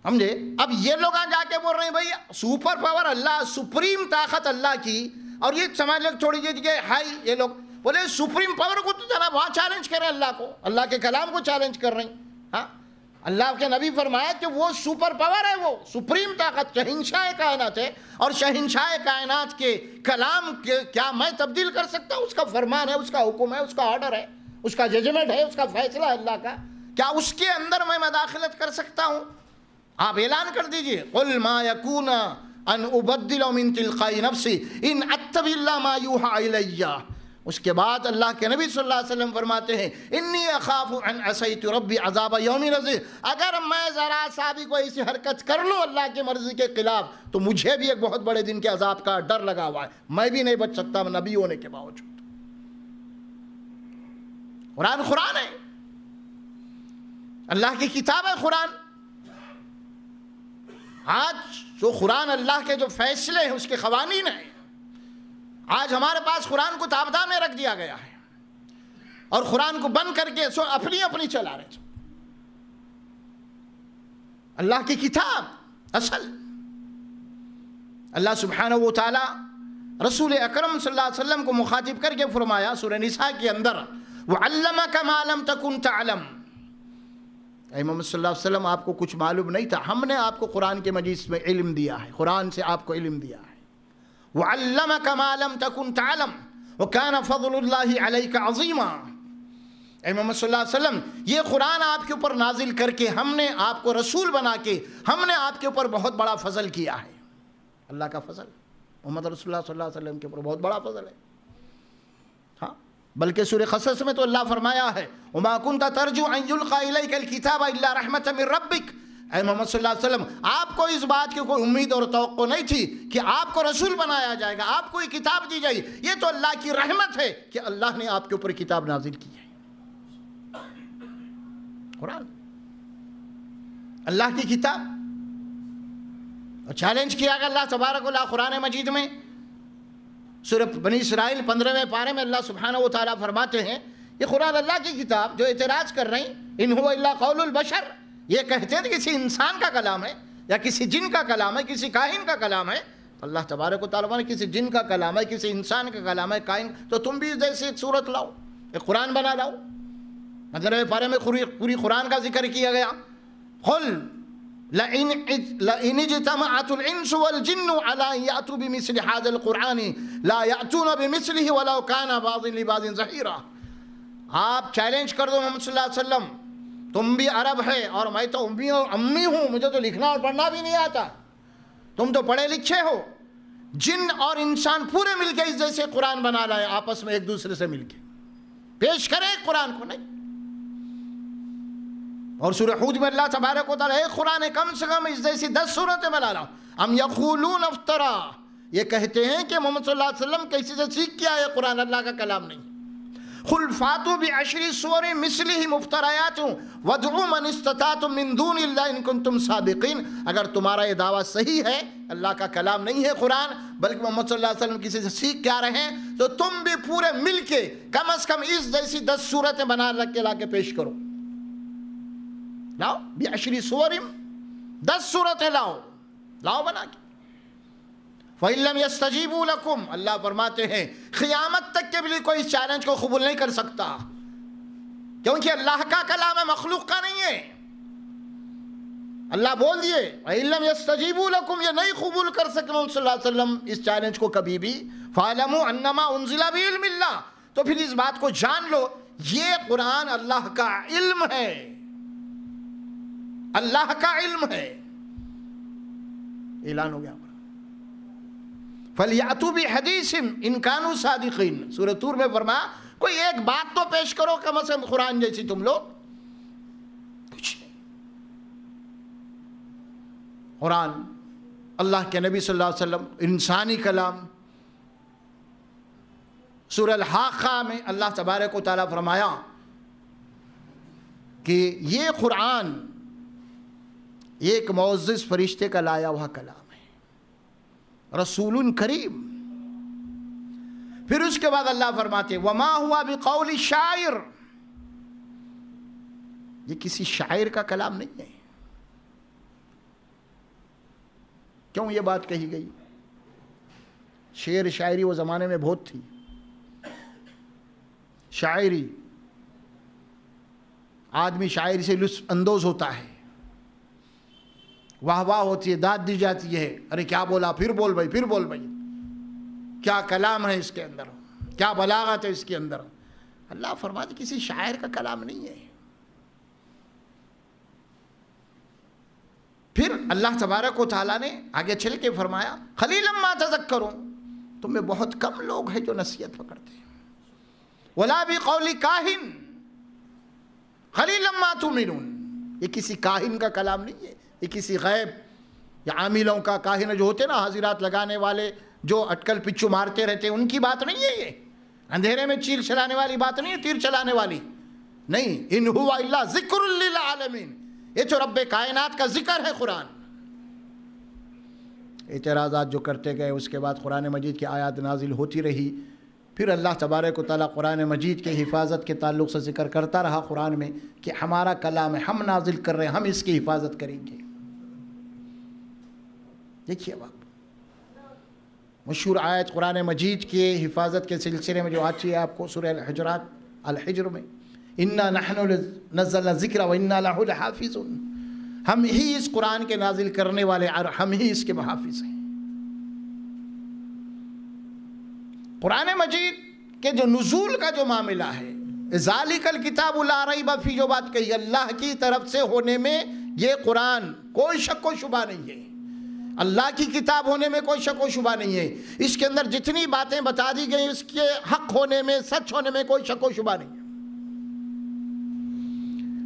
سمجھے. اب یہ لوگ جا کے بول رہے ہیں بھائی سپر پاور اللہ، سپریم طاقت اللہ کی، اور یہ سمجھ لوگ چھوڑی دیجیے ہائی، یہ لوگ بولے سپریم پاور کو تو جناب وہاں چیلنج کریں، اللہ کو، اللہ کے کلام کو چیلنج کر رہے ہیں. ہاں اللہ کے نبی فرمایا کہ وہ سپر پاور ہے، وہ سپریم طاقت شہنشاہ کائنات ہے، اور شہنشاہ کائنات کے کلام کے کیا میں تبدیل کر سکتا ہوں؟ اس کا فرمان ہے، اس کا حکم ہے، اس کا آرڈر ہے، اس کا ججمنٹ ہے، اس کا فیصلہ ہے اللہ کا. کیا اس کے اندر میں مداخلت کر سکتا ہوں؟ آپ اعلان کر دیجئے قل ما یکون ان ابدل من تلقاء نفسی ان اتبع الا ما یوحی الی. اس کے بعد اللہ کے نبی صلی اللہ علیہ وسلم فرماتے ہیں انی اخاف ان عصیت ربی عذاب یوم عظیم. اگر میں ذرا سا بھی کوئی ایسی حرکت کر لوں اللہ کی مرضی کے خلاف تو مجھے بھی ایک بہت بڑے دن کے عذاب کا ڈر لگا ہوا ہے، میں بھی نہیں بچ سکتا نبی ہونے کے باوجود. قرآن ہے، اللہ کی کتاب ہے قرآن. آج جو قرآن اللہ کے جو فیصلے ہیں اس کے قوانین ہیں، آج ہمارے پاس قرآن کو تابدان میں رکھ دیا گیا ہے اور قرآن کو بند کر کے سو اپنی چلا رہے ہیں. اللہ کی کتاب اصل اللہ سبحانہ و تعالی رسول اکرم صلی اللہ علیہ وسلم کو مخاطب کر کے فرمایا سورہ نساء کے اندر وَعَلَّمَكَ مَا لَمْ تَكُنْ تَعْلَمْ، اے محمد صلی اللہ علیہ وسلم آپ کو کچھ معلوم نہیں تھا، ہم نے آپ کو قرآن کے مجید میں علم دیا ہے، قرآن سے آپ کو علم دیا ہے۔ وَعَلَّمَكَ مَا لَمْ تَكُنْ تَعْلَمْ وَكَانَ فَضْلُ اللَّهِ عَلَيْكَ عَظِيمًا، اے محمد صلی اللہ علیہ وسلم یہ قرآن آپ کے اوپر نازل کر کے ہم نے آپ کو رسول بنا کے ہم نے آپ کے اوپر بہت بڑا فضل کیا ہے۔ اللہ کا فضل محمد رسول اللہ صلی اللہ علیہ وسلم کے اوپر بہت بڑا فضل ہے۔ ہاں بلکہ سورہ قصص میں تو اللہ فرمایا ہے وَمَا كُنْتَ تَرْجُو أَن يُلْقَى إِلَيْكَ الْكِتَابَ إِلَّا رَحْمَةً مِّن رَبِّكَ، اے محمد صلی اللہ علیہ وسلم آپ کو اس بات کی کوئی امید اور توقع نہیں تھی کہ آپ کو رسول بنایا جائے گا، آپ کو یہ کتاب دی جائے، یہ تو اللہ کی رحمت ہے کہ اللہ نے آپ کے اوپر کتاب نازل کی ہے۔ قرآن اللہ کی کتاب، اور چیلنج کیا گیا اللہ تبارک و تعالی قرآن مجید میں سورہ بنی اسرائیل 15ویں پارے میں اللہ سبحانہ و تعالیٰ فرماتے ہیں یہ قرآن اللہ کی کتاب، جو اعتراض کر رہی ان هو الا قول البشر، یہ کہتے ہیں کسی انسان کا کلام ہے یا کسی جن کا کلام ہے، کسی کاہن کا کلام ہے۔ اللہ تبارک و تعالیٰ نے کسی جن کا کلام ہے، کسی انسان کا کلام ہے، کائن، تو تم بھی جیسی صورت لاؤ، ایک قرآن بنا لاؤ۔ 15ویں پارے میں پوری قرآن کا ذکر کیا گیا۔ قل لئن اجتمعت الانس والجن على ان ياتوا بمثل هذا القرآن لا ياتون بمثله ولو كان بعض لبعض ظهيرا، آپ چیلنج کر دو محمد صلی اللہ علیہ وسلم، تم بھی عرب ہے اور میں تو امی ہوں، مجھے تو لکھنا اور پڑھنا بھی نہیں آتا، تم تو پڑھے لکھے ہو، جن اور انسان پورے مل کے اس جیسے قرآن بنا لائے، آپس میں ایک دوسرے سے مل کے پیش کریں قرآن کو۔ نہیں، اور سورہ حود میں اللہ تبارک و تعالیٰ ایک قرآن کم سے کم اس جیسی 10 صورتیں بنا لاؤ۔ ام یقولون افترا، یہ کہتے ہیں کہ محمد صلی اللہ علیہ وسلم کسی سے سیکھ کیا ہے، قرآن اللہ کا کلام نہیں۔ قل فاتوا بعشر سور مثلہ مفتریات وادعوا من استطعتم من دون اللہ ان کنتم صادقین، اگر تمہارا یہ دعویٰ صحیح ہے اللہ کا کلام نہیں ہے قرآن بلکہ محمد صلی اللہ علیہ وسلم کسی سے سیکھ کے آ رہے ہیں، تو تم بھی پورے مل کے کم از کم اس جیسی 10 صورتیں بنا رکھ کے لا کے پیش کرو۔ لاؤ بعشر سور، 10 صورتیں لاؤ بنا کے۔ فَإِن لَّمْ يَسْتَجِيبُوا لَكُمْ، اللہ فرماتے ہیں قیامت تک کے بھی کوئی اس چیلنج کو قبول نہیں کر سکتا، کیونکہ اللہ کا کلام ہے، مخلوق کا نہیں ہے۔ اللہ بول دیے وَإِن لَّمْ يَسْتَجِيبُوا لَكُمْ، یہ نہیں قبول کر سکے محمد صلی اللہ علیہ وسلم اس چیلنج کو کبھی بھی۔ فَاعْلَمُوا أَنَّمَا أُنزِلَ بِعِلْمِ اللَّهِ، تو پھر اس بات کو جان لو یہ قرآن اللہ کا علم ہے، اللہ کا علم ہے۔ اعلان ہو گیا۔ فَلْيَأْتُوا بِحَدِيثٍ إِن كَانُوا صَادِقِينَ، سورہ طور میں فرمایا کوئی ایک بات تو پیش کرو کم از کم قرآن جیسی، تم لوگ کچھ نہیں۔ قرآن اللہ کے نبی صلی اللہ علیہ وسلم انسانی کلام۔ سورہ الحاقہ میں اللہ تبارک و تعالیٰ فرمایا کہ یہ قرآن ایک معزز فرشتے کا لایا ہوا کلام ہے، رسول کریم۔ پھر اس کے بعد اللہ فرماتے وما ہوا بقول شاعر، یہ کسی شاعر کا کلام نہیں ہے۔ کیوں یہ بات کہی گئی؟ شعر شاعری وہ زمانے میں بہت تھی، شاعری، آدمی شاعری سے لطف اندوز ہوتا ہے، واہ واہ ہوتی ہے، داد دی جاتی ہے، ارے کیا بولا، پھر بول بھائی، پھر بول بھائی، کیا کلام ہے اس کے اندر، کیا بلاغت ہے اس کے اندر۔ اللہ فرماتے کسی شاعر کا کلام نہیں ہے۔ پھر اللہ تبارک و تعالیٰ نے آگے چل کے فرمایا قلیلا ما تذکرون، تم میں بہت کم لوگ ہیں جو نصیحت پکڑتے ہیں۔ ولا بقول کاہن قلیلا ما تؤمنون، یہ کسی کاہن کا کلام نہیں ہے، یہ کسی غیب یا عاملوں کا، کاہن جو ہوتے نا حاضرات لگانے والے جو اٹکل پچو مارتے رہتے ہیں، ان کی بات نہیں ہے، یہ اندھیرے میں چیر چلانے والی بات نہیں ہے، تیر چلانے والی نہیں۔ ان ہوا الا ذکر للعالمین، یہ تو رب کائنات کا ذکر ہے قرآن۔ اعتراضات جو کرتے گئے اس کے بعد قرآن مجید کی آیات نازل ہوتی رہی۔ پھر اللہ تبارک و تعالیٰ قرآن مجید کے حفاظت کے تعلق سے ذکر کرتا رہا قرآن میں کہ ہمارا کلام ہے، ہم نازل کر رہے ہیں، ہم اس کی حفاظت کریں گے۔ دیکھیے اب مشہور آیت قرآن مجید کے حفاظت کے سلسلے میں جو آتی ہے آپ کو سورہ الحجر میں، اِنَّا نَحْنُ نَزَّلْنَا الذِّكْرَ وَإِنَّا لَهُ لَحَافِظُونَ، ہم ہی اس قرآن کے نازل کرنے والے اور ہم ہی اس کے محافظ ہیں۔ قرآن مجید کے جو نزول کا جو معاملہ ہے، ذالک الکتاب لا ریب فیہ، جو بات کہی اللہ کی طرف سے ہونے میں یہ قرآن کوئی شک و شبہ نہیں ہے، اللہ کی کتاب ہونے میں کوئی شک و شبہ نہیں ہے، اس کے اندر جتنی باتیں بتا دی گئی اس کے حق ہونے میں، سچ ہونے میں کوئی شک و شبہ نہیں ہے۔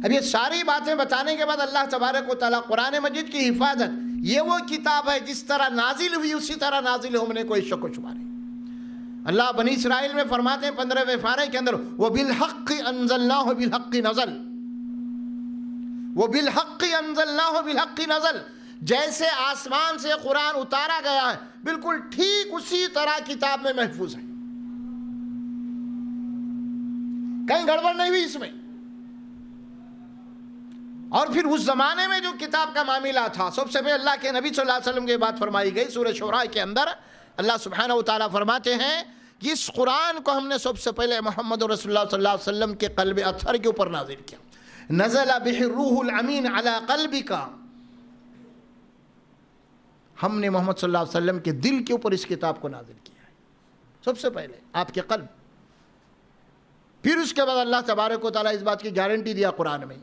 اب یہ ساری باتیں بتانے کے بعد اللہ تبارک و تعالیٰ قرآن مجید کی حفاظت، یہ وہ کتاب ہے جس طرح نازل ہوئی اسی طرح نازل ہونے میں کوئی شک و شبہ نہیں۔ اللہ بنی اسرائیل میں فرماتے ہیں 15ویں پارے کے اندر، وَبِالْحَقِّ أَنزَلْنَاهُ بِالْحَقِّ نَزَلَ، وَبِالْحَقِّ أَنزَلْنَاهُ بِالْحَقِّ نَزَلَ، جیسے آسمان سے قرآن اتارا گیا ہے بالکل ٹھیک اسی طرح کتاب میں محفوظ ہے، کہیں گڑبڑ نہیں ہوئی اس میں۔ اور پھر اس زمانے میں جو کتاب کا معاملہ تھا، سب سے پہلے اللہ کے نبی صلی اللہ علیہ وسلم کی بات فرمائی گئی سورہ شعراء کے اندر۔ اللہ سبحانہ وتعالیٰ فرماتے ہیں کہ اس قرآن کو ہم نے سب سے پہلے محمد رسول اللہ صلی اللہ علیہ وسلم کے قلب اطہر کے اوپر نازل کیا، نزل بہ الروح الامین علی قلبک، ہم نے محمد صلی اللہ علیہ وسلم کے دل کے اوپر اس کتاب کو نازل کیا ہے، سب سے پہلے آپ کے قلب۔ پھر اس کے بعد اللہ تبارک و تعالیٰ اس بات کی گارنٹی دیا قرآن میں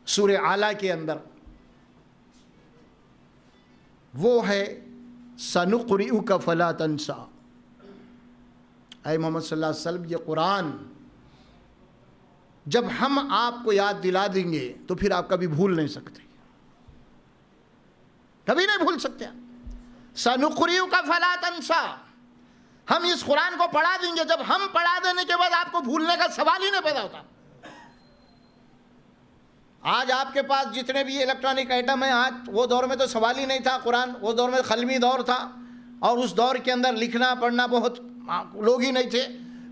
سورہ اعلیٰ کے اندر، وہ ہے سَنُقْرِئُكَ فَلَا تَنْسَى، اے محمد صلی اللہ علیہ وسلم یہ قرآن جب ہم آپ کو یاد دلا دیں گے تو پھر آپ کبھی بھول نہیں سکتے، کبھی نہیں بھول سکتے۔ سَنُقْرِئُكَ فَلَا تَنْسَى، ہم اس قرآن کو پڑھا دیں گے، جب ہم پڑھا دینے کے بعد آپ کو بھولنے کا سوال ہی نہیں پیدا ہوتا۔ آج آپ کے پاس جتنے بھی الیکٹرانک آئٹم ہیں، آج وہ دور میں تو سوال ہی نہیں تھا قرآن، وہ دور میں قلمی دور تھا، اور اس دور کے اندر لکھنا پڑھنا بہت لوگ ہی نہیں تھے،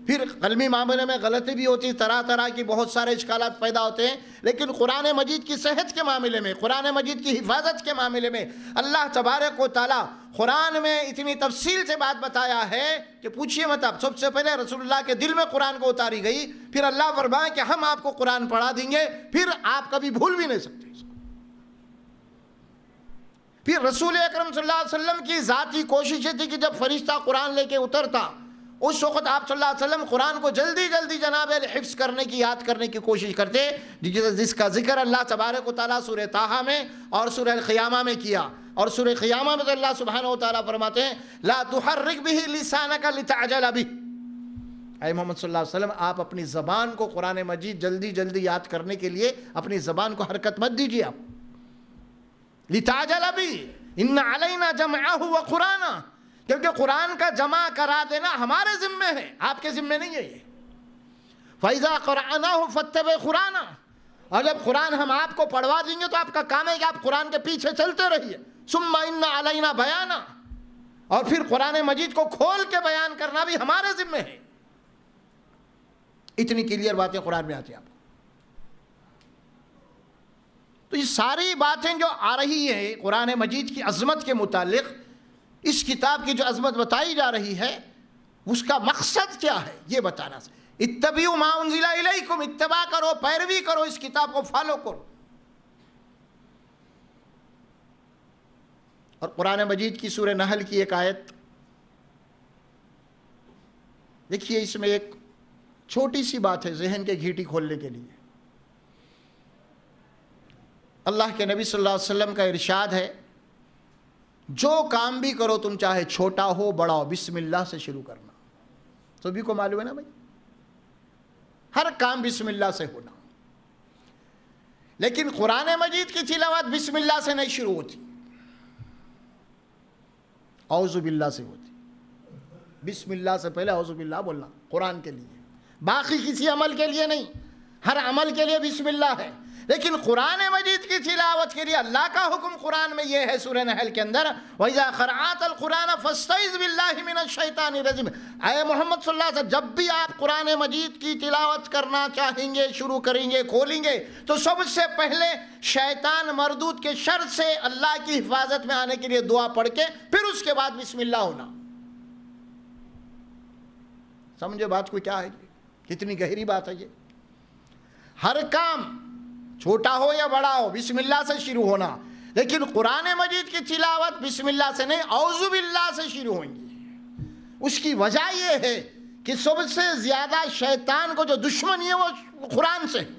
پھر قلمی معاملے میں غلطی بھی ہوتی، طرح طرح کی بہت سارے اشکالات پیدا ہوتے ہیں، لیکن قرآن مجید کی صحت کے معاملے میں، قرآن مجید کی حفاظت کے معاملے میں اللہ تبارک و تعالیٰ قرآن میں اتنی تفصیل سے بات بتایا ہے کہ پوچھئے مت۔ اب سب سے پہلے رسول اللہ کے دل میں قرآن کو اتاری گئی، پھر اللہ فرمائے کہ ہم آپ کو قرآن پڑھا دیں گے، پھر آپ کبھی بھول بھی نہیں سکتے۔ پھر رسول اکرم صلی اللہ علیہ وسلم کی ذاتی کوشش تھی کہ جب فرشتہ قرآن لے کے اترتا اس وقت آپ صلی اللہ علیہ وسلم قرآن کو جلدی جلدی جناب حفظ کرنے کی، یاد کرنے کی کوشش کرتے، جس کا ذکر اللہ تبارک و تعالیٰ سورہ طٰہٰ میں اور سورہ القیامہ میں کیا، اور سورہ قیامہ میں تو اللہ سبحانہ و تعالیٰ فرماتے ہیں لا تحرک بہ لسانک لتعجل بہ، اے محمد صلی اللہ علیہ وسلم آپ اپنی زبان کو قرآن مجید جلدی جلدی یاد کرنے کے لیے اپنی زبان کو حرکت مت دیجیے آپ، لتعجل بہ ان علینا جمعہ وقرآنہ، کیونکہ قرآن کا جمع کرا دینا ہمارے ذمے ہے، آپ کے ذمے نہیں ہے یہ۔ فَإِذَا قَرَأْنَاهُ فَاتَّبِعْ قُرْآنَ، اور جب قرآن ہم آپ کو پڑھوا دیں گے تو آپ کا کام ہے کہ آپ قرآن کے پیچھے چلتے رہیے۔ ثُمَّ إِنَّ عَلَيْنَا بَيَانًا، اور پھر قرآن مجید کو کھول کے بیان کرنا بھی ہمارے ذمے ہے۔ اتنی کلیئر باتیں قرآن میں آتی ہیں آپ کو۔ تو یہ ساری باتیں جو آ رہی ہیں قرآن مجید کی عظمت کے متعلق، اس کتاب کی جو عظمت بتائی جا رہی ہے اس کا مقصد کیا ہے یہ بتانا۔ اتبعوا ما انزل الیکم، اتباع کرو، پیروی کرو، اس کتاب کو فالو کرو۔ اور قرآن مجید کی سورہ نحل کی ایک آیت دیکھیے، اس میں ایک چھوٹی سی بات ہے ذہن کے گھیٹی کھولنے کے لیے۔ اللہ کے نبی صلی اللہ علیہ وسلم کا ارشاد ہے جو کام بھی کرو تم چاہے چھوٹا ہو بڑا ہو بسم اللہ سے شروع کرنا۔ سبھی کو معلوم ہے نا بھائی، ہر کام بسم اللہ سے ہونا، لیکن قرآن مجید کی تلاوت بسم اللہ سے نہیں شروع ہوتی، اعوذ باللہ سے ہوتی۔ بسم اللہ سے پہلے اعوذ باللہ بولنا قرآن کے لیے، باقی کسی عمل کے لیے نہیں، ہر عمل کے لیے بسم اللہ ہے، لیکن قرآن مجید کی تلاوت کے لیے اللہ کا حکم قرآن میں یہ ہے سورہ نحل کے اندر وَإِذَا قَرَأْتَ الْقُرْآنَ فَاسْتَعِذْ بِاللَّهِ مِنَ الشَّيْطَانِ الرَّجِيمِ۔ اے محمد صلی اللہ علیہ وسلم، جب بھی آپ قرآن مجید کی تلاوت کرنا چاہیں گے، شروع کریں گے، کھولیں گے، تو سب سے پہلے شیطان مردود کے شر سے اللہ کی حفاظت میں آنے کے لیے دعا پڑھ کے پھر اس کے بعد بسم اللہ ہونا۔ سمجھے بات کو کیا ہے؟ کتنی گہری بات ہے یہ۔ ہر کام چھوٹا ہو یا بڑا ہو بسم اللہ سے شروع ہونا، لیکن قرآن مجید کی تلاوت بسم اللہ سے نہیں، اعوذ باللہ سے شروع ہوں گی۔ اس کی وجہ یہ ہے کہ سب سے زیادہ شیطان کو جو دشمنی ہے وہ قرآن سے ہے،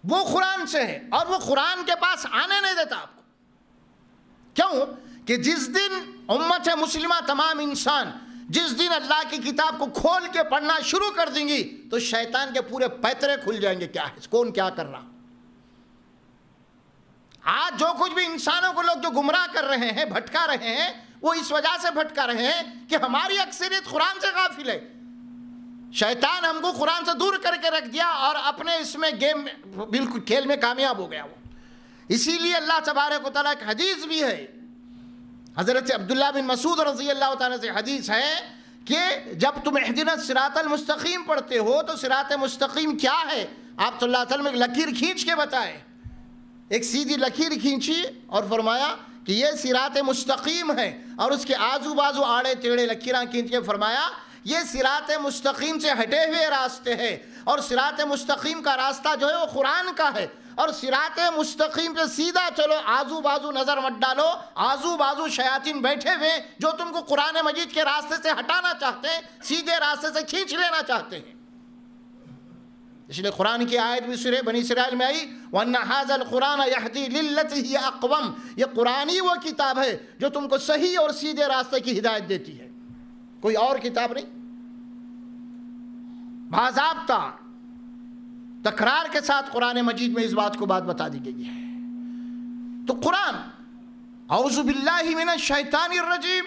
وہ قرآن سے ہے، اور وہ قرآن کے پاس آنے نہیں دیتا آپ کو۔ کیوں کہ جس دن امت مسلمہ تمام انسان جس دن اللہ کی کتاب کو کھول کے پڑھنا شروع کر دیں گی تو شیطان کے پورے پیترے کھل جائیں گے، کیا ہے کون کیا کر رہا۔ آج جو کچھ بھی انسانوں کو لوگ جو گمراہ کر رہے ہیں، بھٹکا رہے ہیں، وہ اس وجہ سے بھٹکا رہے ہیں کہ ہماری اکثریت قرآن سے غافل ہے۔ شیطان ہم کو قرآن سے دور کر کے رکھ دیا اور اپنے اس میں گیم بالکل کھیل میں کامیاب ہو گیا وہ۔ اسی لیے اللہ تبارک و تعالیٰ کی حدیث بھی ہے، حضرت عبداللہ بن مسعود رضی اللہ تعالیٰ سے حدیث ہے کہ جب تم اہدنا الصراط المستقیم پڑھتے ہو تو صراط مستقیم کیا ہے؟ آپ صلی اللہ علیہ وسلم ایک لکیر کھینچ کے بتائے، ایک سیدھی لکیر کھینچی اور فرمایا کہ یہ صراط مستقیم ہے، اور اس کے آزو بازو آڑے ٹیڑے لکیراں کھینچ کے فرمایا یہ صراط مستقیم سے ہٹے ہوئے راستے ہیں، اور صراط مستقیم کا راستہ جو ہے وہ قرآن کا ہے، اور صراط مستقیم پہ سیدھا چلو، آزو بازو نظر مت ڈالو، آزو بازو شیاطین بیٹھے ہوئے جو تم کو قرآن مجید کے راستے سے ہٹانا چاہتے ہیں، سیدھے راستے سے کھینچ لینا چاہتے ہیں۔ اس لیے قرآن کی آیت بھی سورہ بنی اسرائیل میں آئی وَأَنَّ هَذَا الْقُرْآنَ يَهْدِي لِلَّتِي هِيَ أَقْوَمُ، یہ قرآن ہی وہ کتاب ہے جو تم کو صحیح اور سیدھے راستے کی ہدایت دیتی ہے، کوئی اور کتاب نہیں۔ باضابطہ تکرار کے ساتھ قرآن مجید میں اس بات کو بتا دی گئی ہے۔ تو قرآن اعوذ باللہ من الشیطان الرجیم،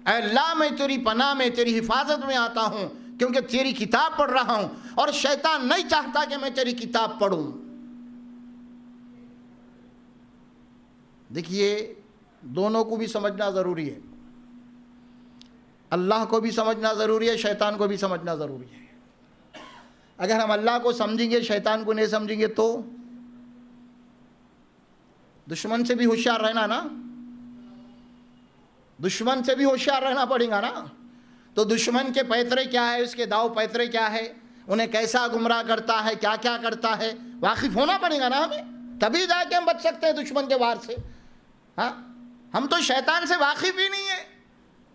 اے اللہ میں تیری پناہ میں تیری حفاظت میں آتا ہوں کیونکہ تیری کتاب پڑھ رہا ہوں، اور شیطان نہیں چاہتا کہ میں تیری کتاب پڑھوں۔ دیکھیے دونوں کو بھی سمجھنا ضروری ہے، اللہ کو بھی سمجھنا ضروری ہے، شیطان کو بھی سمجھنا ضروری ہے۔ اگر ہم اللہ کو سمجھیں گے شیطان کو نہیں سمجھیں گے تو دشمن سے بھی ہوشیار رہنا نا، دشمن سے بھی ہوشیار رہنا پڑے گا نا۔ تو دشمن کے پیترے کیا ہے، اس کے داؤ پیترے کیا ہے، انہیں کیسا گمراہ کرتا ہے، کیا کیا کرتا ہے، واقف ہونا پڑے گا نا ہمیں، تبھی جا کے ہم بچ سکتے ہیں دشمن کے وار سے۔ ہاں ہم تو شیطان سے واقف ہی نہیں ہیں،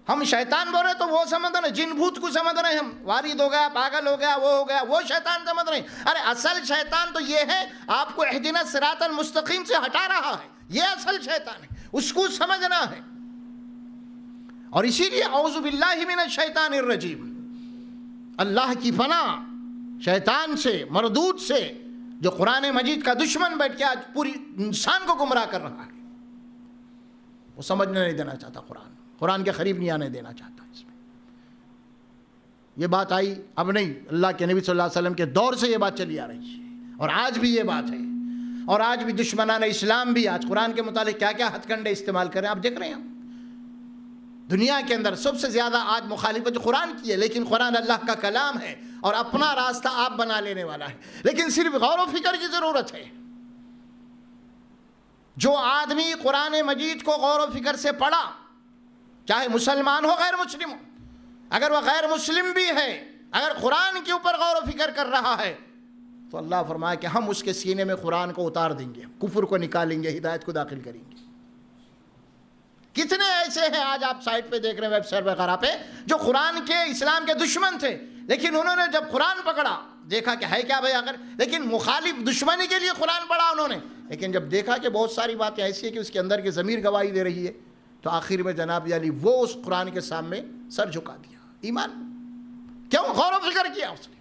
ہم شیطان بول رہے تو وہ سمجھ رہے ہیں، جن بھوت کو سمجھ رہے ہیں ہم، وارد ہو گیا، پاگل ہو گیا، وہ ہو گیا، وہ شیطان سمجھ رہے ہیں۔ ارے اصل شیطان تو یہ ہے آپ کو اہدنا الصراط المستقیم سے ہٹا رہا ہے، یہ اصل شیطان ہے، اس کو سمجھنا ہے۔ اور اسی لیے اعوذ باللہ من الشیطان الرجیم، اللہ کی پناہ شیطان سے، مردود سے، جو قرآن مجید کا دشمن بیٹھ کے آج پوری انسان کو گمراہ کر رہا ہے، وہ سمجھنے نہیں دینا چاہتا، قرآن کے قریب نہیں آنے دینا چاہتا۔ اس میں یہ بات آئی اب نہیں، اللہ کے نبی صلی اللہ علیہ وسلم کے دور سے یہ بات چلی آ رہی ہے، اور آج بھی یہ بات ہے، اور آج بھی دشمنان اسلام بھی آج قرآن کے متعلق کیا کیا ہتھ کنڈے استعمال کریں۔ آپ دیکھ رہے ہیں دنیا کے اندر سب سے زیادہ آج مخالفت قرآن کی ہے، لیکن قرآن اللہ کا کلام ہے اور اپنا راستہ آپ بنا لینے والا ہے، لیکن صرف غور و فکر کی ضرورت ہے۔ جو آدمی قرآن مجید کو غور و فکر سے پڑھا، چاہے مسلمان ہو غیر مسلم ہو، اگر وہ غیر مسلم بھی ہے، اگر قرآن کے اوپر غور و فکر کر رہا ہے تو اللہ فرمایا کہ ہم اس کے سینے میں قرآن کو اتار دیں گے، کفر کو نکالیں گے، ہدایت کو داخل کریں گے۔ کتنے ایسے ہیں آج آپ سائٹ پہ دیکھ رہے ہیں، ویب سائٹ وغیرہ پہ، جو قرآن کے اسلام کے دشمن تھے، لیکن انہوں نے جب قرآن پکڑا دیکھا کہ ہے کیا بھائی، اگر لیکن مخالف دشمنی کے لیے قرآن پڑھا انہوں نے، لیکن جب دیکھا کہ بہت ساری باتیں ایسی ہیں کہ اس کے اندر کی ضمیر گواہی دے رہی ہے، تو آخر میں جناب علی وہ اس قرآن کے سامنے سر جھکا دیا۔ ایمان کیوں؟ غور و فکر کیا اس نے۔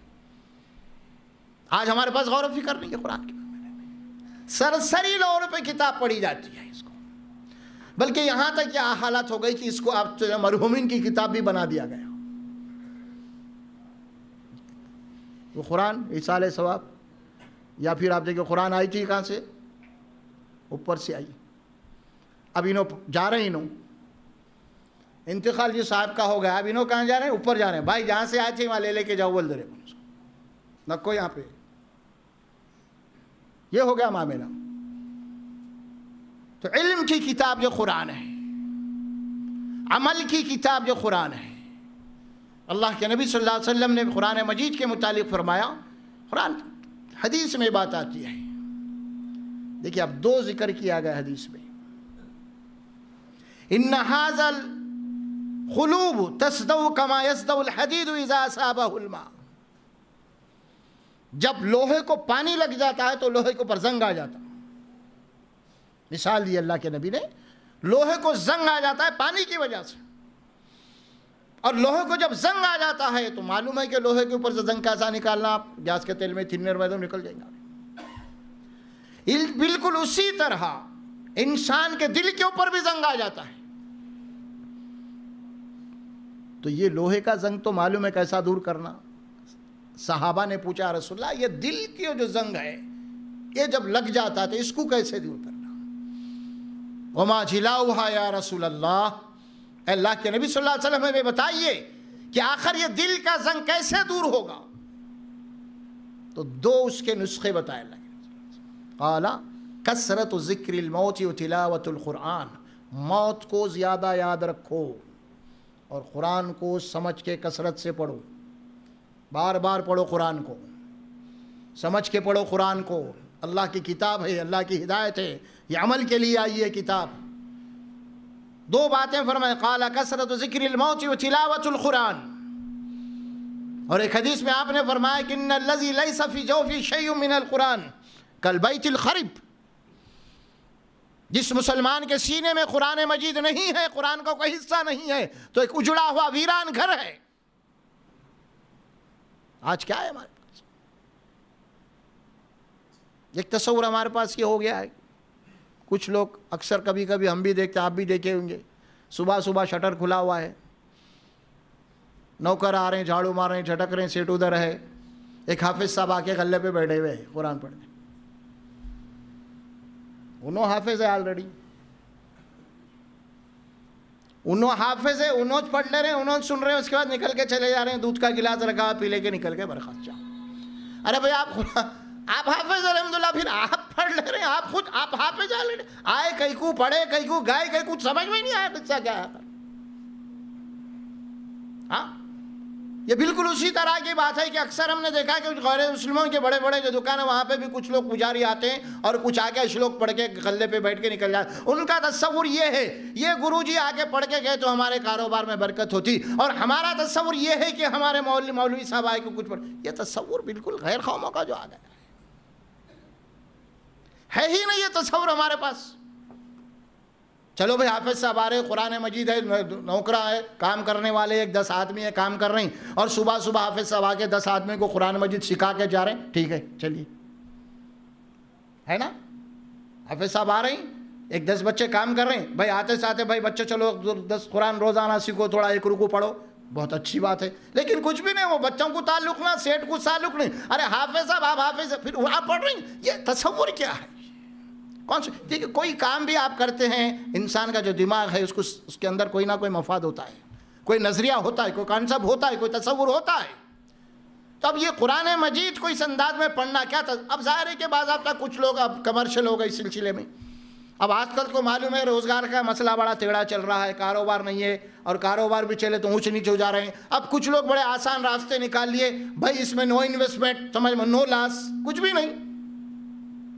آج ہمارے پاس غور و فکر نہیں ہے قرآن کے بارے میں، سرسری طور پہ کتاب پڑھی جاتی ہے اس کو، بلکہ یہاں تک یہ حالت ہو گئی کہ اس کو اب مرحومین کی کتاب بھی بنا دیا گیا۔ وہ قرآن ایصال ثواب. یا پھر آپ دیکھیں قرآن آئی تھی کہاں سے؟ اوپر سے آئی. اب انہوں جا رہے ہیں، انہوں انتقال جی صاحب کا ہو گیا، اب انہوں کہاں جا رہے ہیں؟ اوپر جا رہے ہیں. بھائی جہاں سے آئے تھے وہاں لے کے جاؤ بول دے رہے نکو یہاں پہ. یہ ہو گیا معاملہ. تو علم کی کتاب جو قرآن ہے، عمل کی کتاب جو قرآن ہے. اللہ کے نبی صلی اللہ علیہ وسلم نے قرآن مجید کے متعلق فرمایا، قرآن حدیث میں بات آتی ہے. دیکھیے اب دو ذکر کیا گیا حدیث میں. ان ھذا القلوب تصدو کما یصدو الحدید اذا اصابہ الماء. جب لوہے کو پانی لگ جاتا ہے تو لوہے کے اوپر زنگ آ جاتا. مثال دی اللہ کے نبی نے، لوہے کو زنگ آ جاتا ہے پانی کی وجہ سے. اور لوہے کو جب زنگ آ جاتا ہے تو معلوم ہے کہ لوہے کے اوپر سے زنگ کیسا نکالنا، آپ گیس کے تیل میں تھنر میں تو نکل جائیں گا. بالکل اسی طرح انسان کے دل کے اوپر بھی زنگ آ جاتا ہے. تو یہ لوہے کا زنگ تو معلوم ہے کیسا دور کرنا. صحابہ نے پوچھا رسول اللہ یہ دل کی جو زنگ ہے یہ جب لگ جاتا ہے تو اس کو کیسے دور کرنا؟ وما جلاؤہا یا رسول اللہ، اے اللہ کے نبی صلی اللہ علیہ وسلم ہمیں بتائیے کہ آخر یہ دل کا زنگ کیسے دور ہوگا؟ تو دو اس کے نسخے بتائے اللہ کے. قال کثرت ذکر الموت و تلاوت القرآن، موت کو زیادہ یاد رکھو اور قرآن کو سمجھ کے کثرت سے پڑھو. بار بار پڑھو قرآن کو، سمجھ کے پڑھو قرآن کو. اللہ کی کتاب ہے، اللہ کی ہدایت ہے، یہ عمل کے لیے آئی ہے کتاب. دو باتیں فرمائے، قال کثرت ذکر الموت و تلاوت القرآن. اور ایک حدیث میں آپ نے فرمایا کہ ان الذی لیس فی جوفی شیء من القرآن کالبیت الخرب. جس مسلمان کے سینے میں قرآن مجید نہیں ہے، قرآن کا کوئی حصہ نہیں ہے، تو ایک اجڑا ہوا ویران گھر ہے. آج کیا ہے ہمارے پاس؟ ایک تصور ہمارے پاس یہ ہو گیا ہے. کچھ لوگ اکثر کبھی کبھی ہم بھی دیکھتے، آپ بھی دیکھے ہوں گے، صبح صبح شٹر کھلا ہوا ہے، نوکر آ رہے ہیں، جھاڑو مار رہے ہیں، جھٹک رہے ہیں، سیٹ ادھر ہے، ایک حافظ صاحب آ کے غلے پہ بیٹھے ہوئے قرآن پڑھنے. انہوں حافظ ہے آلریڈی، انہوں حافظ ہے، انہوں پڑھ لے رہے ہیں، انہوں سن رہے ہیں، اس کے بعد نکل کے چلے جا رہے ہیں. دودھ کا گلاس رکھا پی لے کے نکل کے برخاست جاؤ. ارے بھائی آپ حافظ الحمدللہ، پھر آپ پڑھ لے رہے ہیں، آپ خود آپ حافظ آئے، کئی کو پڑھے، کئی کو گائے، کئی کچھ سمجھ میں نہیں آیا قصہ کیا ہے. ہاں یہ بالکل اسی طرح کی بات ہے کہ اکثر ہم نے دیکھا کہ غیر مسلموں کے بڑے بڑے جو دکان ہیں وہاں پہ بھی کچھ لوگ پجاری آتے ہیں اور کچھ آ کے شلوک پڑھ کے غلے پہ بیٹھ کے نکل جاتے. ان کا تصور یہ ہے یہ گرو جی آ کے پڑھ کے گئے تو ہمارے کاروبار میں برکت ہوتی، اور ہمارا تصور یہ ہے کہ ہمارے مولوی صاحب آئے کہ کچھ پڑھ. یہ تصور بالکل غیر قوموں کا جو آ گیا ہے ہی نہیں یہ تصور ہمارے پاس. چلو بھائی حافظ صاحب آ رہے، قرآن مجید ہے، نوکرا ہے، کام کرنے والے ایک 10 آدمی ہے کام کر رہے ہیں، اور صبح صبح حافظ صاحب آ کے 10 آدمی کو قرآن مجید سکھا کے جا رہے ہیں. ٹھیک ہے چلیے، ہے نا؟ حافظ صاحب آ رہے ہیں، ایک 10 بچے کام کر رہے ہیں، بھائی آتے ساتھ بھائی بچے چلو 10 قرآن روزانہ سیکھو، تھوڑا 1 رکوع پڑھو، بہت اچھی بات ہے. لیکن کچھ بھی نہیں، وہ بچوں کو تعلق نہ، سیٹ کو تعلق نہیں. ارے حافظ صاحب آپ حافظ پھر آپ پڑھ رہے ہیں، یہ تصور کیا ہے؟ کون سے دیکھیے کوئی کام بھی آپ کرتے ہیں، انسان کا جو دماغ ہے اس کے اندر کوئی نہ کوئی مفاد ہوتا ہے، کوئی نظریہ ہوتا ہے، کوئی کانسیپٹ ہوتا ہے، کوئی تصور ہوتا ہے. تو اب یہ قرآن مجید کو اس انداز میں پڑھنا کیا تھا؟ اب ظاہر ہے کہ باضابطہ کچھ لوگ اب کمرشل ہو گئے اس سلسلے میں. اب آج کل کو معلوم ہے روزگار کا مسئلہ بڑا تیڑا چل رہا ہے، کاروبار نہیں ہے، اور کاروبار بھی چلے تو اونچ نیچ ہو جا رہے ہیں. اب کچھ لوگ بڑے آسان راستے نکال لیے، بھائی اس میں نو انویسٹمنٹ، سمجھ میں نو لاس، کچھ بھی نہیں،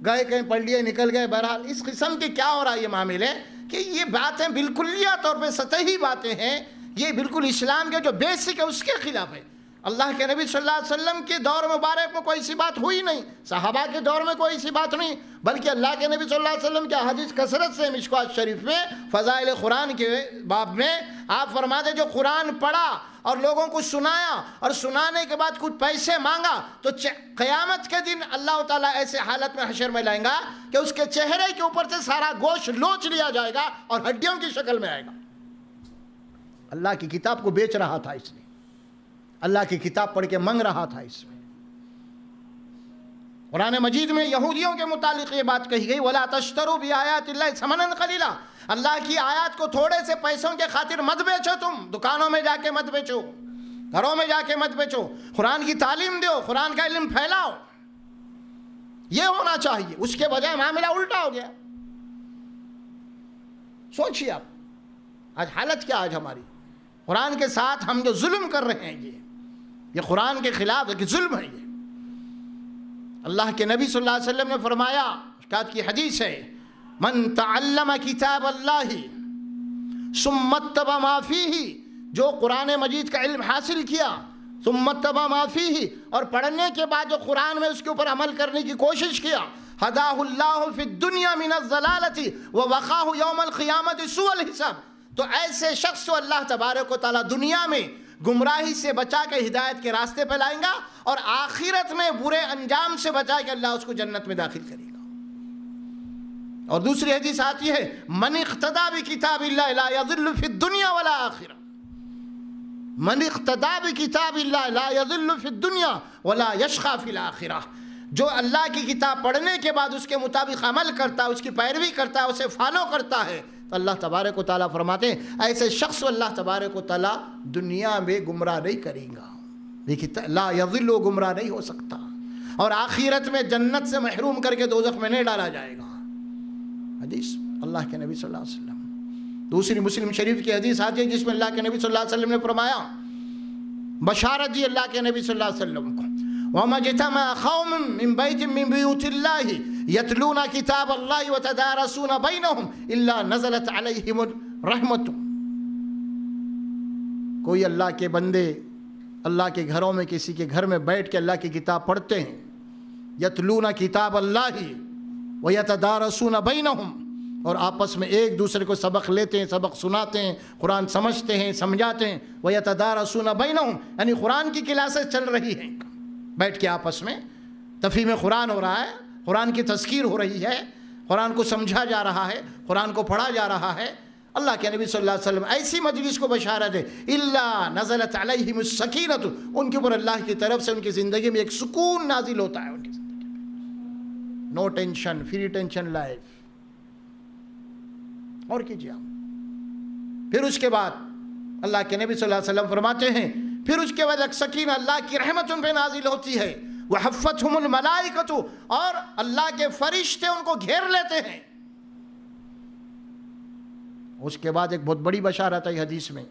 گئے کہیں پڑھ لیے نکل گئے. بہرحال اس قسم کے کیا ہو رہا ہے یہ معاملے کہ یہ باتیں بالکلیہ طور پہ سطحی باتیں ہیں، یہ بالکل اسلام کے جو بیسک ہے اس کے خلاف ہے. اللہ کے نبی صلی اللہ علیہ وسلم کے دور مبارک میں کوئی سی بات ہوئی نہیں، صحابہ کے دور میں کوئی سی بات نہیں، بلکہ اللہ کے نبی صلی اللہ علیہ وسلم کے حدیث کثرت سے مشکوات شریف میں فضائل قرآن کے باب میں آپ فرماتے جو قرآن پڑھا اور لوگوں کو سنایا اور سنانے کے بعد کچھ پیسے مانگا تو قیامت کے دن اللہ تعالیٰ ایسے حالت میں حشر میں لائیں گا کہ اس کے چہرے کے اوپر سے سارا گوشت لوچ لیا جائے گا اور ہڈیوں کی شکل میں آئے گا. اللہ کی کتاب کو بیچ رہا تھا اس نے، اللہ کی کتاب پڑھ کے منگ رہا تھا اس میں. قرآن مجید میں یہودیوں کے متعلق یہ بات کہی گئی وَلَا تَشْتَرُوا بِآيَاتِ اللَّهِ ثَمَنًا قَلِيلًا، اللہ کی آیات کو تھوڑے سے پیسوں کے خاطر مت بیچو، تم دکانوں میں جا کے مت بیچو، گھروں میں جا کے مت بیچو، قرآن کی تعلیم دو، قرآن کا علم پھیلاؤ، یہ ہونا چاہیے۔ اس کے بجائے معاملہ الٹا ہو گیا۔ سوچیے آپ آج حالت کیا آج ہماری، قرآن کے ساتھ ہم جو ظلم کر رہے ہیں، یہ قرآن کے خلاف ایک ظلم ہے۔ یہ اللہ کے نبی صلی اللہ علیہ وسلم نے فرمایا، مشکوٰۃ کی حدیث ہے، من تعلم کتاب اللہ ثم اتبع ما فیہ، جو قرآن مجید کا علم حاصل کیا، ثم اتبع ما فیہ، اور پڑھنے کے بعد جو قرآن میں اس کے اوپر عمل کرنے کی کوشش کیا، ہداہ اللہ فی الدنیا من الضلالۃ ووقاہ یوم القیامۃ سوء الحساب، تو ایسے شخص کو اللہ تبارک و تعالیٰ دنیا میں گمراہی سے بچا کے ہدایت کے راستے پہ لائیں گا، اور آخرت میں برے انجام سے بچا کے اللہ اس کو جنت میں داخل کرے گا۔ اور دوسری حدیث آتی ہے، من اقتدى بکتاب اللہ لا یضل فی الدنیا ولا آخرہ، من اقتدى بکتاب اللہ لا یضل فی الدنیا ولا یشقى فی الآخرہ، جو اللہ کی کتاب پڑھنے کے بعد اس کے مطابق عمل کرتا ہے، اس کی پیروی کرتا ہے، اسے فالو کرتا ہے، تو اللہ تبارک و تعالیٰ فرماتے ہیں ایسے شخص اللہ تبارک و تعالیٰ دنیا میں گمراہ نہیں کرے گا، لا یضل، گمراہ نہیں ہو سکتا، اور آخرت میں جنت سے محروم کر کے دوزخ میں نہیں ڈالا جائے گا۔ حدیث اللہ کے نبی صلی اللہ علیہ وسلم۔ دوسری مسلم شریف کی حدیث آتی ہے جس میں اللہ کے نبی صلی اللہ علیہ وسلم نے فرمایا، بشارت دی اللہ کے نبی صلی اللہ علیہ وسلم کو، وَمَا اجْتَمَعَ قَوْمٌ مِّن بَيْتٍ مِّن بُيُوتِ اللَّهِ يَتْلُونَ كِتَابَ اللَّهِ وَيَتَدَارَسُونَ بَيْنَهُمْ إِلَّا نَزَلَتْ عَلَيْهِمُ الرَّحْمَةُ، کوئی اللہ کے بندے اللہ کے گھروں میں کسی کے گھر میں بیٹھ کے اللہ کی کتاب پڑھتے ہیں، یتلون کتاب اللہ ویتدارسون بینہم، اور آپس میں ایک دوسرے کو سبق لیتے ہیں، سبق سناتے ہیں، قرآن سمجھتے ہیں، سمجھاتے ہیں، ویتدارسون بینہم، یعنی قرآن کی کلاسیں چل رہی ہیں، بیٹھ کے آپس میں تفہیم قرآن ہو رہا ہے، قرآن کی تذکیر ہو رہی ہے، قرآن کو سمجھا جا رہا ہے، قرآن کو پڑھا جا رہا ہے۔ اللہ کے نبی صلی اللہ علیہ وسلم ایسی مجلس کو بشارت ہے، الا نزلت علیہم السکینۃ، ان کے اوپر اللہ کی طرف سے ان کی زندگی میں ایک سکون نازل ہوتا ہے، ان کی زندگی میں no tension, free tension life. اور کیجیے آپ، پھر اس کے بعد اللہ کے نبی صلی اللہ علیہ وسلم فرماتے ہیں، پھر اس کے بعد ایک سکینہ اللہ کی رحمت ان پہ نازل ہوتی ہے، وحفتہم الملائکۃ، اور اللہ کے فرشتے ان کو گھیر لیتے ہیں۔ اس کے بعد ایک بہت بڑی بشارت ہے حدیث میں،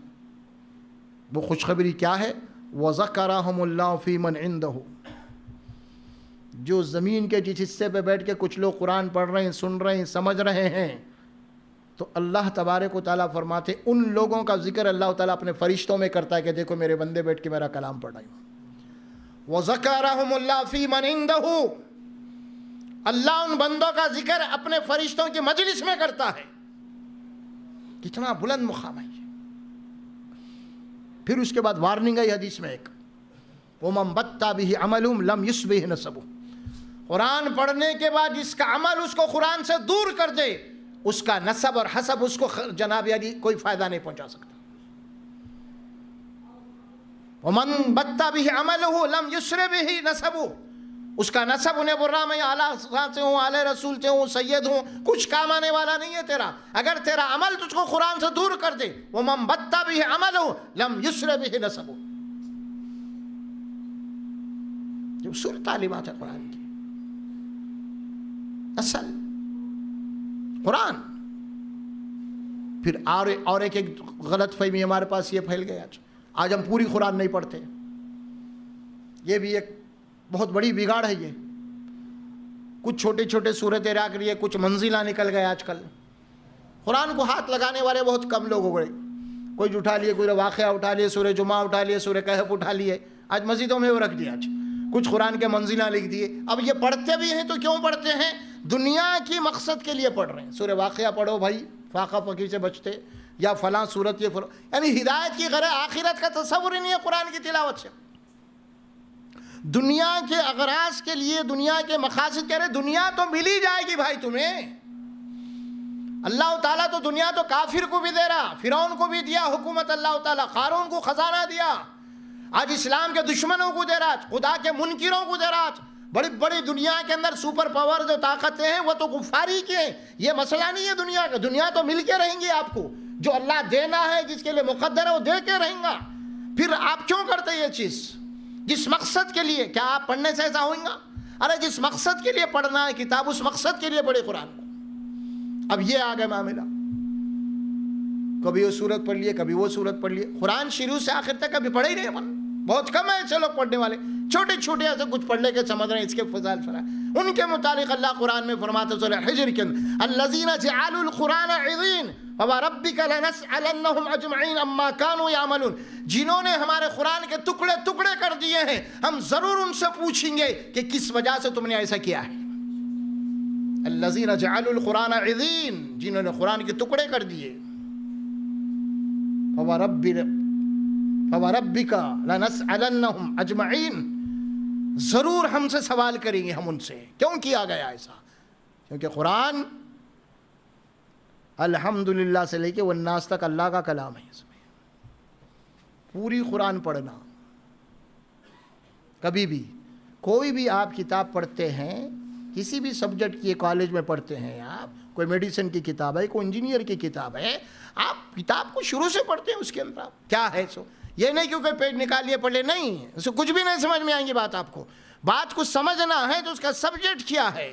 وہ خوشخبری کیا ہے؟ وَذَكَرَهُمُ اللَّهُ فِي مَنْ عِنْدَهُ، جو زمین کے جس حصے پہ بیٹھ کے کچھ لوگ قرآن پڑھ رہے ہیں، سن رہے ہیں، سمجھ رہے ہیں، تو اللہ تبارک و تعالیٰ فرماتے ان لوگوں کا ذکر اللہ تعالیٰ اپنے فرشتوں میں کرتا ہے کہ دیکھو میرے بندے بیٹھ کے میرا کلام پڑھ رہے ہیں۔ وَذَكَرَهُمُ اللَّهُ فِي مَنْ عِنْدَهُ، اللہ ان بندوں کا ذکر اپنے فرشتوں کی مجلس میں کرتا ہے۔ کتنا بلند مقام ہے یہ۔ پھر اس کے بعد وارننگ ہے حدیث میں ایک، وَمَنْ بَطَّ بِهِ عَمَلُهُمْ لَمْ يُصْبِهْ نَسَبُهُ، قرآن پڑھنے کے بعد جس کا عمل اس کو قرآن سے دور کر دے، اس کا نسب اور حسب اس کو جناب یعنی کوئی فائدہ نہیں پہنچا سکتا۔ وَمَنْ بَطَّ بِهِ عَمَلُهُ لَمْ يُسْرِ بِهِ نَسَبُهُ، اس کا نسب انہیں برا میں اعلیٰ سے ہوں، اعلیٰ رسول سے ہوں، سید ہوں، کچھ کام آنے والا نہیں ہے تیرا، اگر تیرا عمل تجھ کو قرآن سے دور کر دے۔ وَمَنْ بَطَّ بِهِ عَمَلُهُ لَمْ يُسْرِ بِهِ نَسَبُهُ، جو اصول تعلیمات ہے قرآن کی، اصل قرآن۔ پھر اور ایک غلط فہمی ہمارے پاس یہ پھیل گئی، آج ہم پوری قرآن نہیں پڑھتے، یہ بھی ایک بہت بڑی بگاڑ ہے۔ یہ کچھ چھوٹے چھوٹے صورتیں رہ کر یہ کچھ منزلہ نکل گئے، آج کل قرآن کو ہاتھ لگانے والے بہت کم لوگ ہو گئے، کوئی اٹھا لیے، کوئی واقعہ اٹھا لیے، سورہ جمعہ اٹھا لیے، سورہ کہف اٹھا لیے، آج مسجدوں میں وہ رکھ دیا، آج کچھ قرآن کے منزلہ لکھ دیے۔ اب یہ پڑھتے بھی ہیں تو کیوں پڑھتے ہیں؟ دنیا کی مقصد کے لیے پڑھ رہے ہیں، سورہ واقعہ پڑھو بھائی، فاقہ فقیر سے بچتے، یا فلاں صورت یہ فلاں، یعنی ہدایت کی غرض آخرت کا تصور ہی نہیں ہے قرآن کی تلاوت سے۔ دنیا کے اغراض کے لیے، دنیا کے مقاصد کہہ رہے، دنیا تو مل ہی جائے گی بھائی تمہیں، اللہ تعالیٰ تو دنیا تو کافر کو بھی دے رہا، فرعون کو بھی دیا حکومت اللہ تعالیٰ، قارون کو خزانہ دیا، آج اسلام کے دشمنوں کو دے رہا، خدا کے منکروں کو دے رہا، بڑی بڑی دنیا کے اندر سپر پاور جو طاقتیں ہیں وہ تو کفاری کی ہیں. یہ مسئلہ نہیں ہے دنیا کا. دنیا تو مل کے رہیں گی آپ کو. جو اللہ دینا ہے, جس کے لیے مقدر ہے, وہ دے کے رہیں گا. پھر آپ کیوں کرتے یہ چیز؟ جس مقصد کے لیے, کیا آپ پڑھنے سے ایسا ہوئیں گا؟ ارے جس مقصد کے لیے پڑھنا ہے کتاب, اس مقصد کے لیے پڑھے قرآن کو. اب یہ آ گیا معاملہ, کبھی وہ سورت پڑھ لیے, کبھی وہ سورت پڑھ لیے. قرآن شروع سے آخر تک کبھی پڑھے ہی نہیں اپن. بہت کم ہے ایسے لوگ پڑھنے والے, چھوٹے چھوٹے ایسے کچھ پڑھ لے کے سمجھ رہے ہیں اس کے فضائل فرا. ان کے متعلق اللہ قرآن میں فرماتے سورہ حجر کے اندر, الذین جعلوا القرآن عضین فوربک لنسألنہم اجمعین عما کانوا یعملون. جنہوں نے ہمارے قرآن کے ٹکڑے ٹکڑے کر دیے ہیں, ہم ضرور ان سے پوچھیں گے کہ کس وجہ سے تم نے ایسا کیا ہے. الذین جعلوا القرآن عضین, جنہوں نے قرآن کے ٹکڑے کر دیے. فوربک لنسألنہم اجمعین, ضرور ہم سے سوال کریں گے ہم ان سے. کیوں کیا گیا ایسا؟ کیونکہ قرآن الحمدللہ سے لے کے والناس تک اللہ کا کلام ہے. اس میں پوری قرآن پڑھنا, کبھی بھی کوئی بھی آپ کتاب پڑھتے ہیں, کسی بھی سبجیکٹ کی کالج میں پڑھتے ہیں آپ, کوئی میڈیسن کی کتاب ہے, کوئی انجینئر کی کتاب ہے, آپ کتاب کو شروع سے پڑھتے ہیں. اس کے اندر آپ کیا ہے سو, یہ نہیں کیونکہ پیج نکالیے پڑھ لے, نہیں, اس سے کچھ بھی نہیں سمجھ میں آئیں گی بات. آپ کو بات کو سمجھنا ہے تو اس کا سبجیکٹ کیا ہے,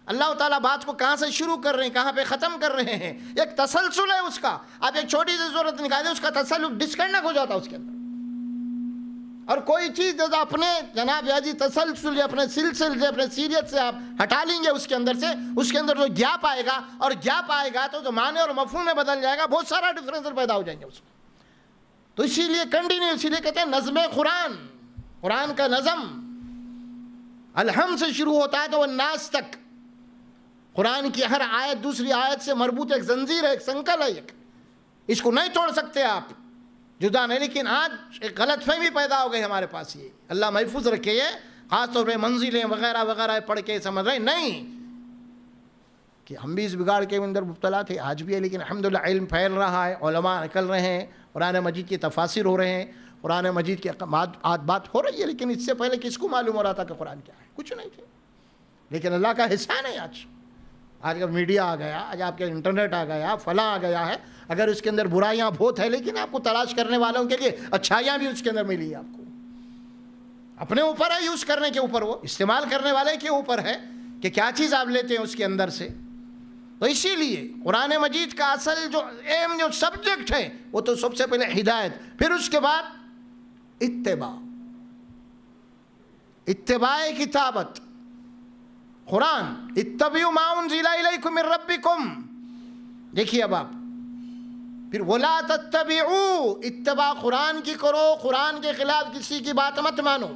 اللہ تعالیٰ بات کو کہاں سے شروع کر رہے ہیں, کہاں پہ ختم کر رہے ہیں, ایک تسلسل ہے اس کا. آپ ایک چھوٹی سی صورت نکال دیں, اس کا تسلسل ڈسکنیکٹ ہو جاتا ہے اس کے اندر. اور کوئی چیز جو اپنے جناب یا جی تسلسل یا اپنے سلسلے سے, اپنے سیریت سے آپ ہٹا لیں گے اس کے اندر سے, اس کے اندر جو گیپ آئے گا, اور گیپ آئے گا تو جو معنی اور مفہوم میں بدل جائے گا, بہت سارا ڈفرینس پیدا ہو جائیں گے اس میں. تو اسی لیے کنٹینیو, اسی لیے کہتے ہیں نظم قرآن. قرآن کا نظم الحم سے شروع ہوتا ہے تو والناس تک. قرآن کی ہر آیت دوسری آیت سے مربوط ایک زنجیر ہے, ایک سنکل ہے, ایک, اس کو نہیں توڑ سکتے آپ, جدا نہیں. لیکن آج ایک غلط فہمی پیدا ہو گئی ہمارے پاس. یہ اللہ محفوظ رکھے, یہ خاص طور پہ منزلیں وغیرہ وغیرہ پڑھ کے سمجھ رہے نہیں کہ ہم بھی اس بگاڑ کے اندر مبتلا تھے, آج بھی ہے. لیکن الحمدللہ علم پھیل رہا ہے, علماء نکل رہے ہیں, قرآن مجید کی تفاسیر ہو رہے ہیں, قرآن مجید کی بات ہو رہی ہے. لیکن اس سے پہلے کس کو معلوم ہو رہا تھا کہ قرآن کیا ہے؟ کچھ نہیں تھے. لیکن اللہ کا احسان ہے آج کا میڈیا آ گیا, آج آپ کے انٹرنیٹ آ گیا, فلاں آ گیا ہے. اگر اس کے اندر برائیاں بہت ہے, لیکن آپ کو تلاش کرنے والوں کے لیے اچھائیاں بھی اس کے اندر ملی. آپ کو اپنے اوپر ہے, یوز کرنے کے اوپر, وہ استعمال کرنے والے کے اوپر ہے کہ کیا چیز آپ لیتے ہیں اس کے اندر سے. تو اسی لیے قرآن مجید کا اصل جو ایم, جو سبجیکٹ ہے, وہ تو سب سے پہلے ہدایت, پھر اس کے بعد اتباع کتابت. قرآن اتبعوا ما انزل الیکم من ربکم. دیکھیے اب آپ, پھر ولا تتبعوا, اتباع قرآن کی کرو, قرآن کے خلاف کسی کی بات مت مانو.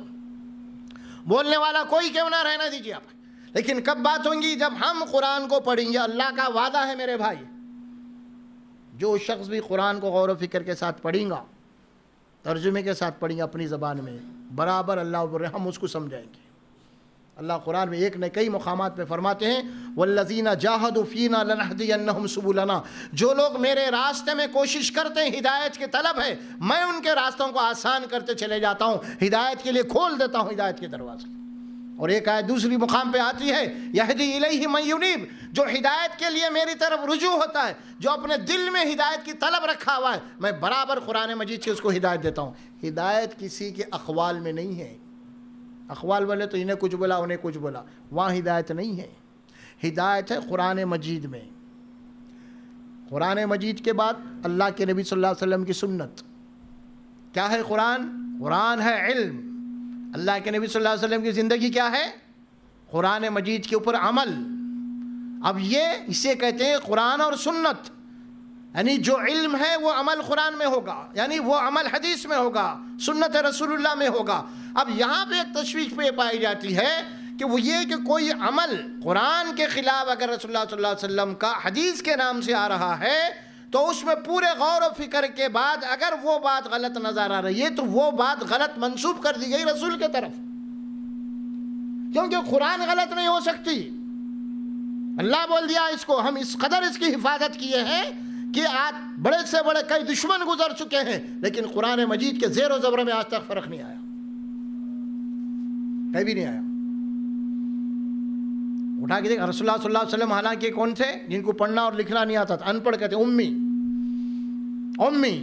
بولنے والا کوئی کیوں نہ رہنا دیجیے آپ. لیکن کب بات ہوں گی؟ جب ہم قرآن کو پڑھیں گے. اللہ کا وعدہ ہے میرے بھائی, جو شخص بھی قرآن کو غور و فکر کے ساتھ پڑھیں گا, ترجمے کے ساتھ پڑھیں گے اپنی زبان میں, برابر اللہ ہم اس کو سمجھائیں گے. اللہ قرآن میں ایک نے کئی مقامات پہ فرماتے ہیں, والذین جاہدوا فینا لنہدینہم سبلنا. جو لوگ میرے راستے میں کوشش کرتے ہیں, ہدایت کی طلب ہے, میں ان کے راستوں کو آسان کرتے چلے جاتا ہوں, ہدایت کے لیے کھول دیتا ہوں ہدایت کے دروازے. اور ایک آیت دوسری مقام پہ آتی ہے, یہدی الیہ من ینیب, جو ہدایت کے لیے میری طرف رجوع ہوتا ہے, جو اپنے دل میں ہدایت کی طلب رکھا ہوا ہے, میں برابر قرآن مجید سے اس کو ہدایت دیتا ہوں. ہدایت کسی کے اقوال میں نہیں ہے. اقوال والے تو انہیں کچھ بولا انہیں کچھ بولا, وہاں ہدایت نہیں ہے. ہدایت ہے قرآن مجید میں. قرآن مجید کے بعد اللہ کے نبی صلی اللہ علیہ وسلم کی سنت. کیا ہے قرآن؟ قرآن ہے علم. اللہ کے نبی صلی اللہ علیہ وسلم کی زندگی کیا ہے؟ قرآن مجید کے اوپر عمل. اب یہ اسے کہتے ہیں قرآن اور سنت. یعنی جو علم ہے وہ عمل قرآن میں ہوگا, یعنی وہ عمل حدیث میں ہوگا, سنت رسول اللہ میں ہوگا. اب یہاں پہ ایک تشویش پہ پائی جاتی ہے کہ وہ یہ کہ کوئی عمل قرآن کے خلاف اگر رسول اللہ صلی اللہ علیہ وسلم کا حدیث کے نام سے آ رہا ہے, تو اس میں پورے غور و فکر کے بعد اگر وہ بات غلط نظر آ رہی ہے تو وہ بات غلط منسوب کر دی گئی رسول کے طرف, کیونکہ قرآن غلط نہیں ہو سکتی. اللہ بول دیا اس کو, ہم اس قدر اس کی حفاظت کیے ہیں کہ آج بڑے سے بڑے کئی دشمن گزر چکے ہیں, لیکن قرآن مجید کے زیر و زبر میں آج تک فرق نہیں آیا, کہیں بھی نہیں آیا. اٹھا کے دیکھ، رسول اللہ صلی اللہ علیہ وسلم حالانکہ کون تھے؟ جن کو پڑھنا اور لکھنا نہیں آتا تھا، ان پڑھ کہتے، امی،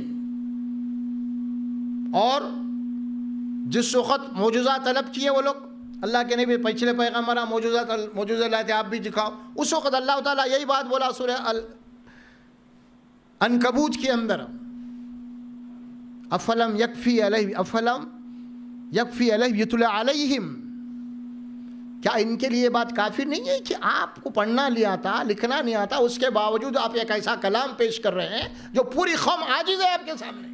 اور جس وقت معجزہ طلب کیے وہ لوگ، اللہ کے نبی پچھلے پیغمبر معجزہ لاتے، آپ بھی دکھاؤ، اس وقت اللہ تعالیٰ یہی بات بولا سورہ عنکبوت کے اندر، افلم یکفی علیہ یتلی علیہم، کیا ان کے لیے بات کافی نہیں ہے کہ آپ کو پڑھنا نہیں آتا، لکھنا نہیں آتا، اس کے باوجود آپ ایک ایسا کلام پیش کر رہے ہیں جو پوری قوم عاجز ہے آپ کے سامنے؟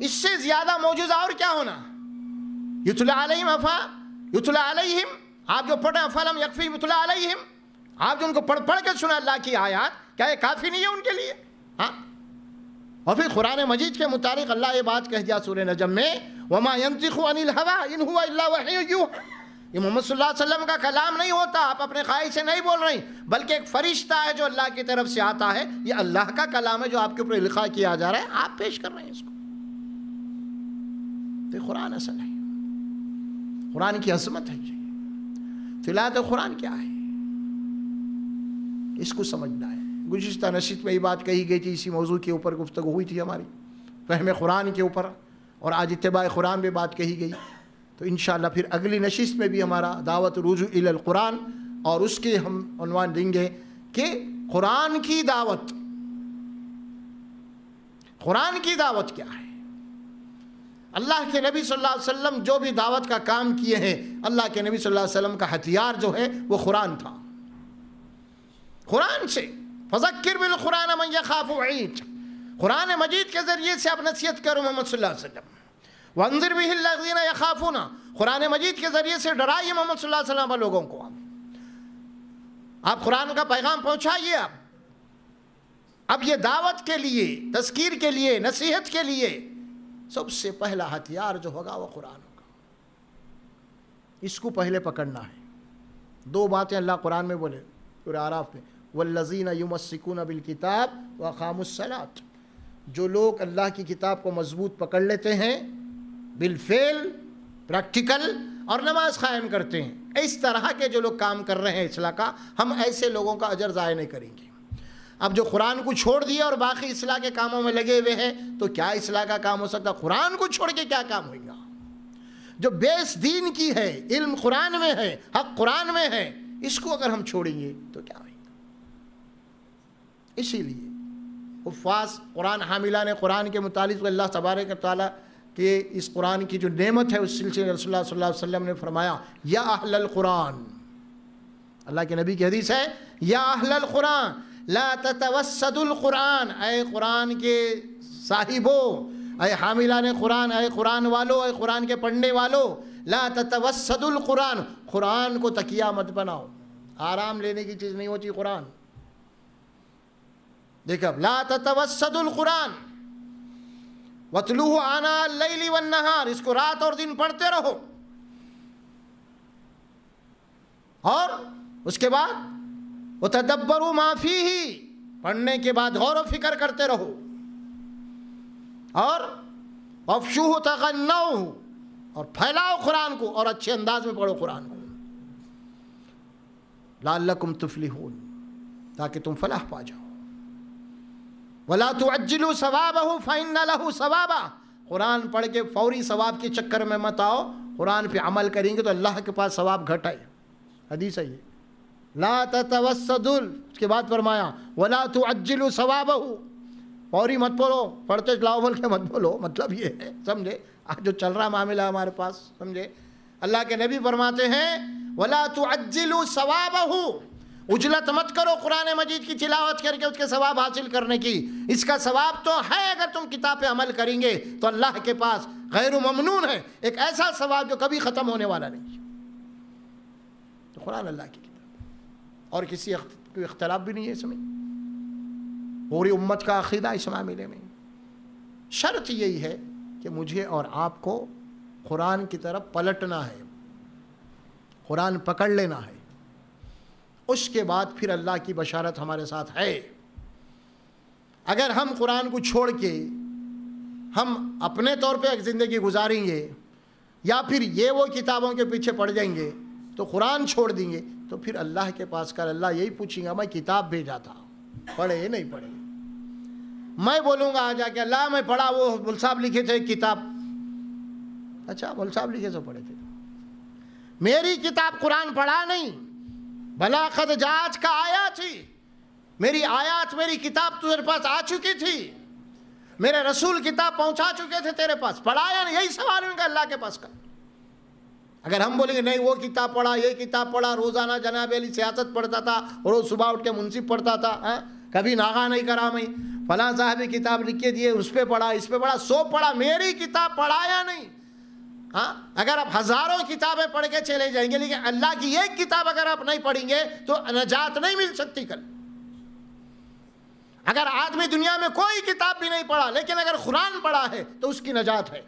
اس سے زیادہ معجزہ اور کیا ہونا؟ یتلی علیہم، آپ جو پڑھیں، افلم یکفی یتلی علیہم، آپ جو ان کو پڑھ کے سنا اللہ کی آیات، کیا یہ کافی نہیں ہے ان کے لیے؟ ہاں. اور پھر قرآن مجید کے متعلق اللہ یہ بات کہہ دیا سورہ نجم میں، وما ينطق عن الهوى ان هو الا وحی یوحی، یہ محمد صلی اللہ علیہ وسلم کا کلام نہیں ہوتا، آپ اپنے خواہش سے نہیں بول رہی، بلکہ ایک فرشتہ ہے جو اللہ کی طرف سے آتا ہے، یہ اللہ کا کلام ہے جو آپ کے اوپر القاء کیا جا رہا ہے، آپ پیش کر رہے ہیں اس کو. تو قرآن اصل ہے، قرآن کی عظمت ہے. یہ تلاوت قرآن کیا ہے، اس کو سمجھنا ہے. گزشتہ نشست میں یہ بات کہی گئی تھی، اسی موضوع کے اوپر گفتگو ہوئی تھی ہماری، فہم قرآن کے اوپر، اور آج اتباع قرآن پہ بات کہی گئی. تو انشاءاللہ پھر اگلی نشست میں بھی ہمارا دعوت رجوع الی القرآن، اور اس کے ہم عنوان دیں گے کہ قرآن کی دعوت، قرآن کی دعوت کیا ہے. اللہ کے نبی صلی اللہ علیہ وسلم جو بھی دعوت کا کام کیے ہیں، اللہ کے نبی صلی اللہ علیہ وسلم کا ہتھیار جو ہے وہ قرآن تھا. قرآن سے فذکر بالقرآن من یخاف وعید، قرآن مجید کے ذریعے سے آپ نصیحت کرو محمد صلی اللہ علیہ وسلم. وانذر به الذین یخافون، قرآن مجید کے ذریعے سے ڈرائیے محمد صلی اللہ علیہ وسلم لوگوں کو. آپ قرآن کا پیغام پہنچائیے. اب یہ دعوت کے لیے، تذکیر کے لیے، نصیحت کے لیے سب سے پہلا ہتھیار جو ہوگا وہ قرآن ہوگا. اس کو پہلے پکڑنا ہے. دو باتیں اللہ قرآن میں بولے سورہ اعراف میں، والذین یمسکون بالکتاب واقاموا الصلاۃ، جو لوگ اللہ کی کتاب کو مضبوط پکڑ لیتے ہیں بالفعل، پریکٹیکل، اور نماز قائم کرتے ہیں. اس طرح کے جو لوگ کام کر رہے ہیں اصلاح کا، ہم ایسے لوگوں کا اجر ضائع نہیں کریں گے. اب جو قرآن کو چھوڑ دیا اور باقی اصلاح کے کاموں میں لگے ہوئے ہیں، تو کیا اصلاح کا کام ہو سکتا؟ قرآن کو چھوڑ کے کیا کام ہوگا؟ جو بیس دین کی ہے، علم قرآن میں ہے، حق قرآن میں ہے، اس کو اگر ہم چھوڑیں گے تو کیا ہوگا؟ اسی لیے حفاظ قرآن، حاملان قرآن کے متعلق اللہ تبارک و تعالیٰ کہ اس قرآن کی جو نعمت ہے اس سلسلے رسول اللہ صلی اللہ علیہ وسلم نے فرمایا، یا اہل القرآن، اللہ کے نبی کی حدیث ہے، یا اہل القرآن لا تتوسدوا القرآن، اے قرآن کے صاحبوں، اے حاملان قرآن، اے قرآن والو، اے قرآن کے پڑھنے والو، لا تتوسدوا القرآن، قرآن کو تکیہ مت بناؤ. آرام لینے کی چیز نہیں ہوتی قرآن. دیکھو، لا تتوسدوا القرآن وَاتْلُوهُ آنَاءَ اللَّيْلِ وَالنَّهَارِ، اس کو رات اور دن پڑھتے رہو. اور اس کے بعد وَتَدَبَّرُوا مَا فِيهِ، پڑھنے کے بعد غور و فکر کرتے رہو. اور وَافْشُوهُ تَغَنَّوْهُ، اور پھیلاؤ قرآن کو اور اچھے انداز میں پڑھو قرآن کو. لَعَلَّكُمْ تُفْلِحُونَ، تاکہ تم فلاح پا جاؤ. وَلَا تُعَجِّلُوا ثَوَابَهُ فَإِنَّ لَهُ ثَوَابًا، قرآن پڑھ کے فوری ثواب کے چکر میں مت آؤ. قرآن پہ عمل کریں گے تو اللہ کے پاس ثواب گھٹ ہے. حدیث ہے یہ، لا تتوسدوا، اس کے بعد فرمایا وَلَا تُعَجِّلُوا ثَوَابَهُ، فوری مت پڑھو، پڑھتے لاؤ بول کے مت بولو. مطلب یہ ہے، سمجھے آج جو چل رہا معاملہ ہمارے پاس، سمجھے. اللہ کے نبی فرماتے ہیں وَلَا تُعَجِّلُوا ثَوَابَهُ، اجلت مت کرو قرآن مجید کی تلاوت کر کے اس کے ثواب حاصل کرنے کی. اس کا ثواب تو ہے، اگر تم کتاب پہ عمل کریں گے تو اللہ کے پاس غیر ممنون ہے، ایک ایسا ثواب جو کبھی ختم ہونے والا نہیں. تو قرآن اللہ کی کتاب، اور کسی کوئی اختلاف بھی نہیں ہے اس میں. پوری امت کا عقیدہ اس معاملے میں. شرط یہی ہے کہ مجھے اور آپ کو قرآن کی طرف پلٹنا ہے، قرآن پکڑ لینا ہے. اس کے بعد پھر اللہ کی بشارت ہمارے ساتھ ہے. اگر ہم قرآن کو چھوڑ کے ہم اپنے طور پہ ایک زندگی گزاریں گے، یا پھر یہ وہ کتابوں کے پیچھے پڑ جائیں گے، تو قرآن چھوڑ دیں گے تو پھر اللہ کے پاس کر اللہ یہی پوچھیں گا میں کتاب بھیجا تھا پڑھے نہیں پڑھے. میں بولوں گا آ جا کے اللہ میں پڑھا وہ مول صاحب لکھے تھے کتاب. اچھا مول صاحب لکھے تو پڑھے تھے, میری کتاب قرآن پڑھا نہیں. بھلا قد جاج کا آیا تھی, میری آیات میری کتاب تیرے پاس آ چکی تھی, میرے رسول کتاب پہنچا چکے تھے تیرے پاس, پڑھایا نہیں. یہی سوال ان کا اللہ کے پاس کا. اگر ہم بولیں گے نہیں وہ کتاب پڑھا یہ کتاب پڑھا, روزانہ جناب علی سیاست پڑھتا تھا, روز صبح اٹھ کے منصف پڑھتا تھا, کبھی ناغا نہیں کرا, میں فلاں صاحب کتاب لکھ کے دیے اس پہ پڑھا اس پہ پڑھا, سو پڑھا, میری کتاب پڑھایا نہیں. ہاں اگر آپ ہزاروں کتابیں پڑھ کے چلے جائیں گے لیکن اللہ کی ایک کتاب اگر آپ نہیں پڑھیں گے تو نجات نہیں مل سکتی کل. اگر آدمی دنیا میں کوئی کتاب بھی نہیں پڑھا لیکن اگر قرآن پڑھا ہے تو اس کی نجات ہے.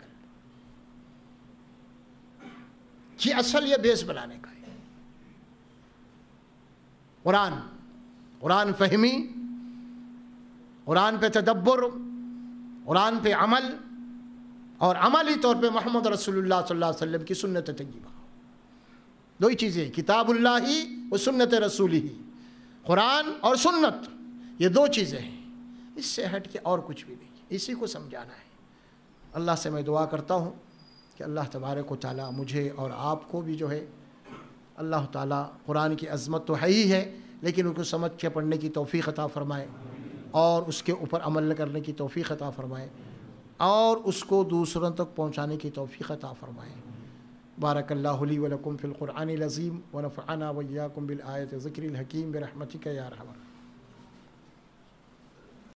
یہ اصل یہ بیس بنانے کا ہے. قرآن فہمی, قرآن پہ تدبر, قرآن پہ عمل, اور عملی طور پہ محمد رسول اللہ صلی اللہ علیہ وسلم کی سنت طیبہ. دو ہی چیزیں, کتاب اللہ ہی و سنت رسول ہی. قرآن اور سنت یہ دو چیزیں ہیں, اس سے ہٹ کے اور کچھ بھی نہیں. اسی کو سمجھانا ہے. اللہ سے میں دعا کرتا ہوں کہ اللہ تبارک و تعالیٰ مجھے اور آپ کو بھی جو ہے اللہ تعالیٰ قرآن کی عظمت تو ہے ہی ہے لیکن ان کو سمجھ کے پڑھنے کی توفیق عطا فرمائے اور اس کے اوپر عمل کرنے کی توفیق عطا فرمائے اور اس کو دوسروں تک پہنچانے کی توفیق عطا فرمائے. بارک اللہ لی و لکم فی القرآن العظیم ونفعنا وإیاکم بالآیات ذکر الحکیم برحمتک یا ارحم الراحمین.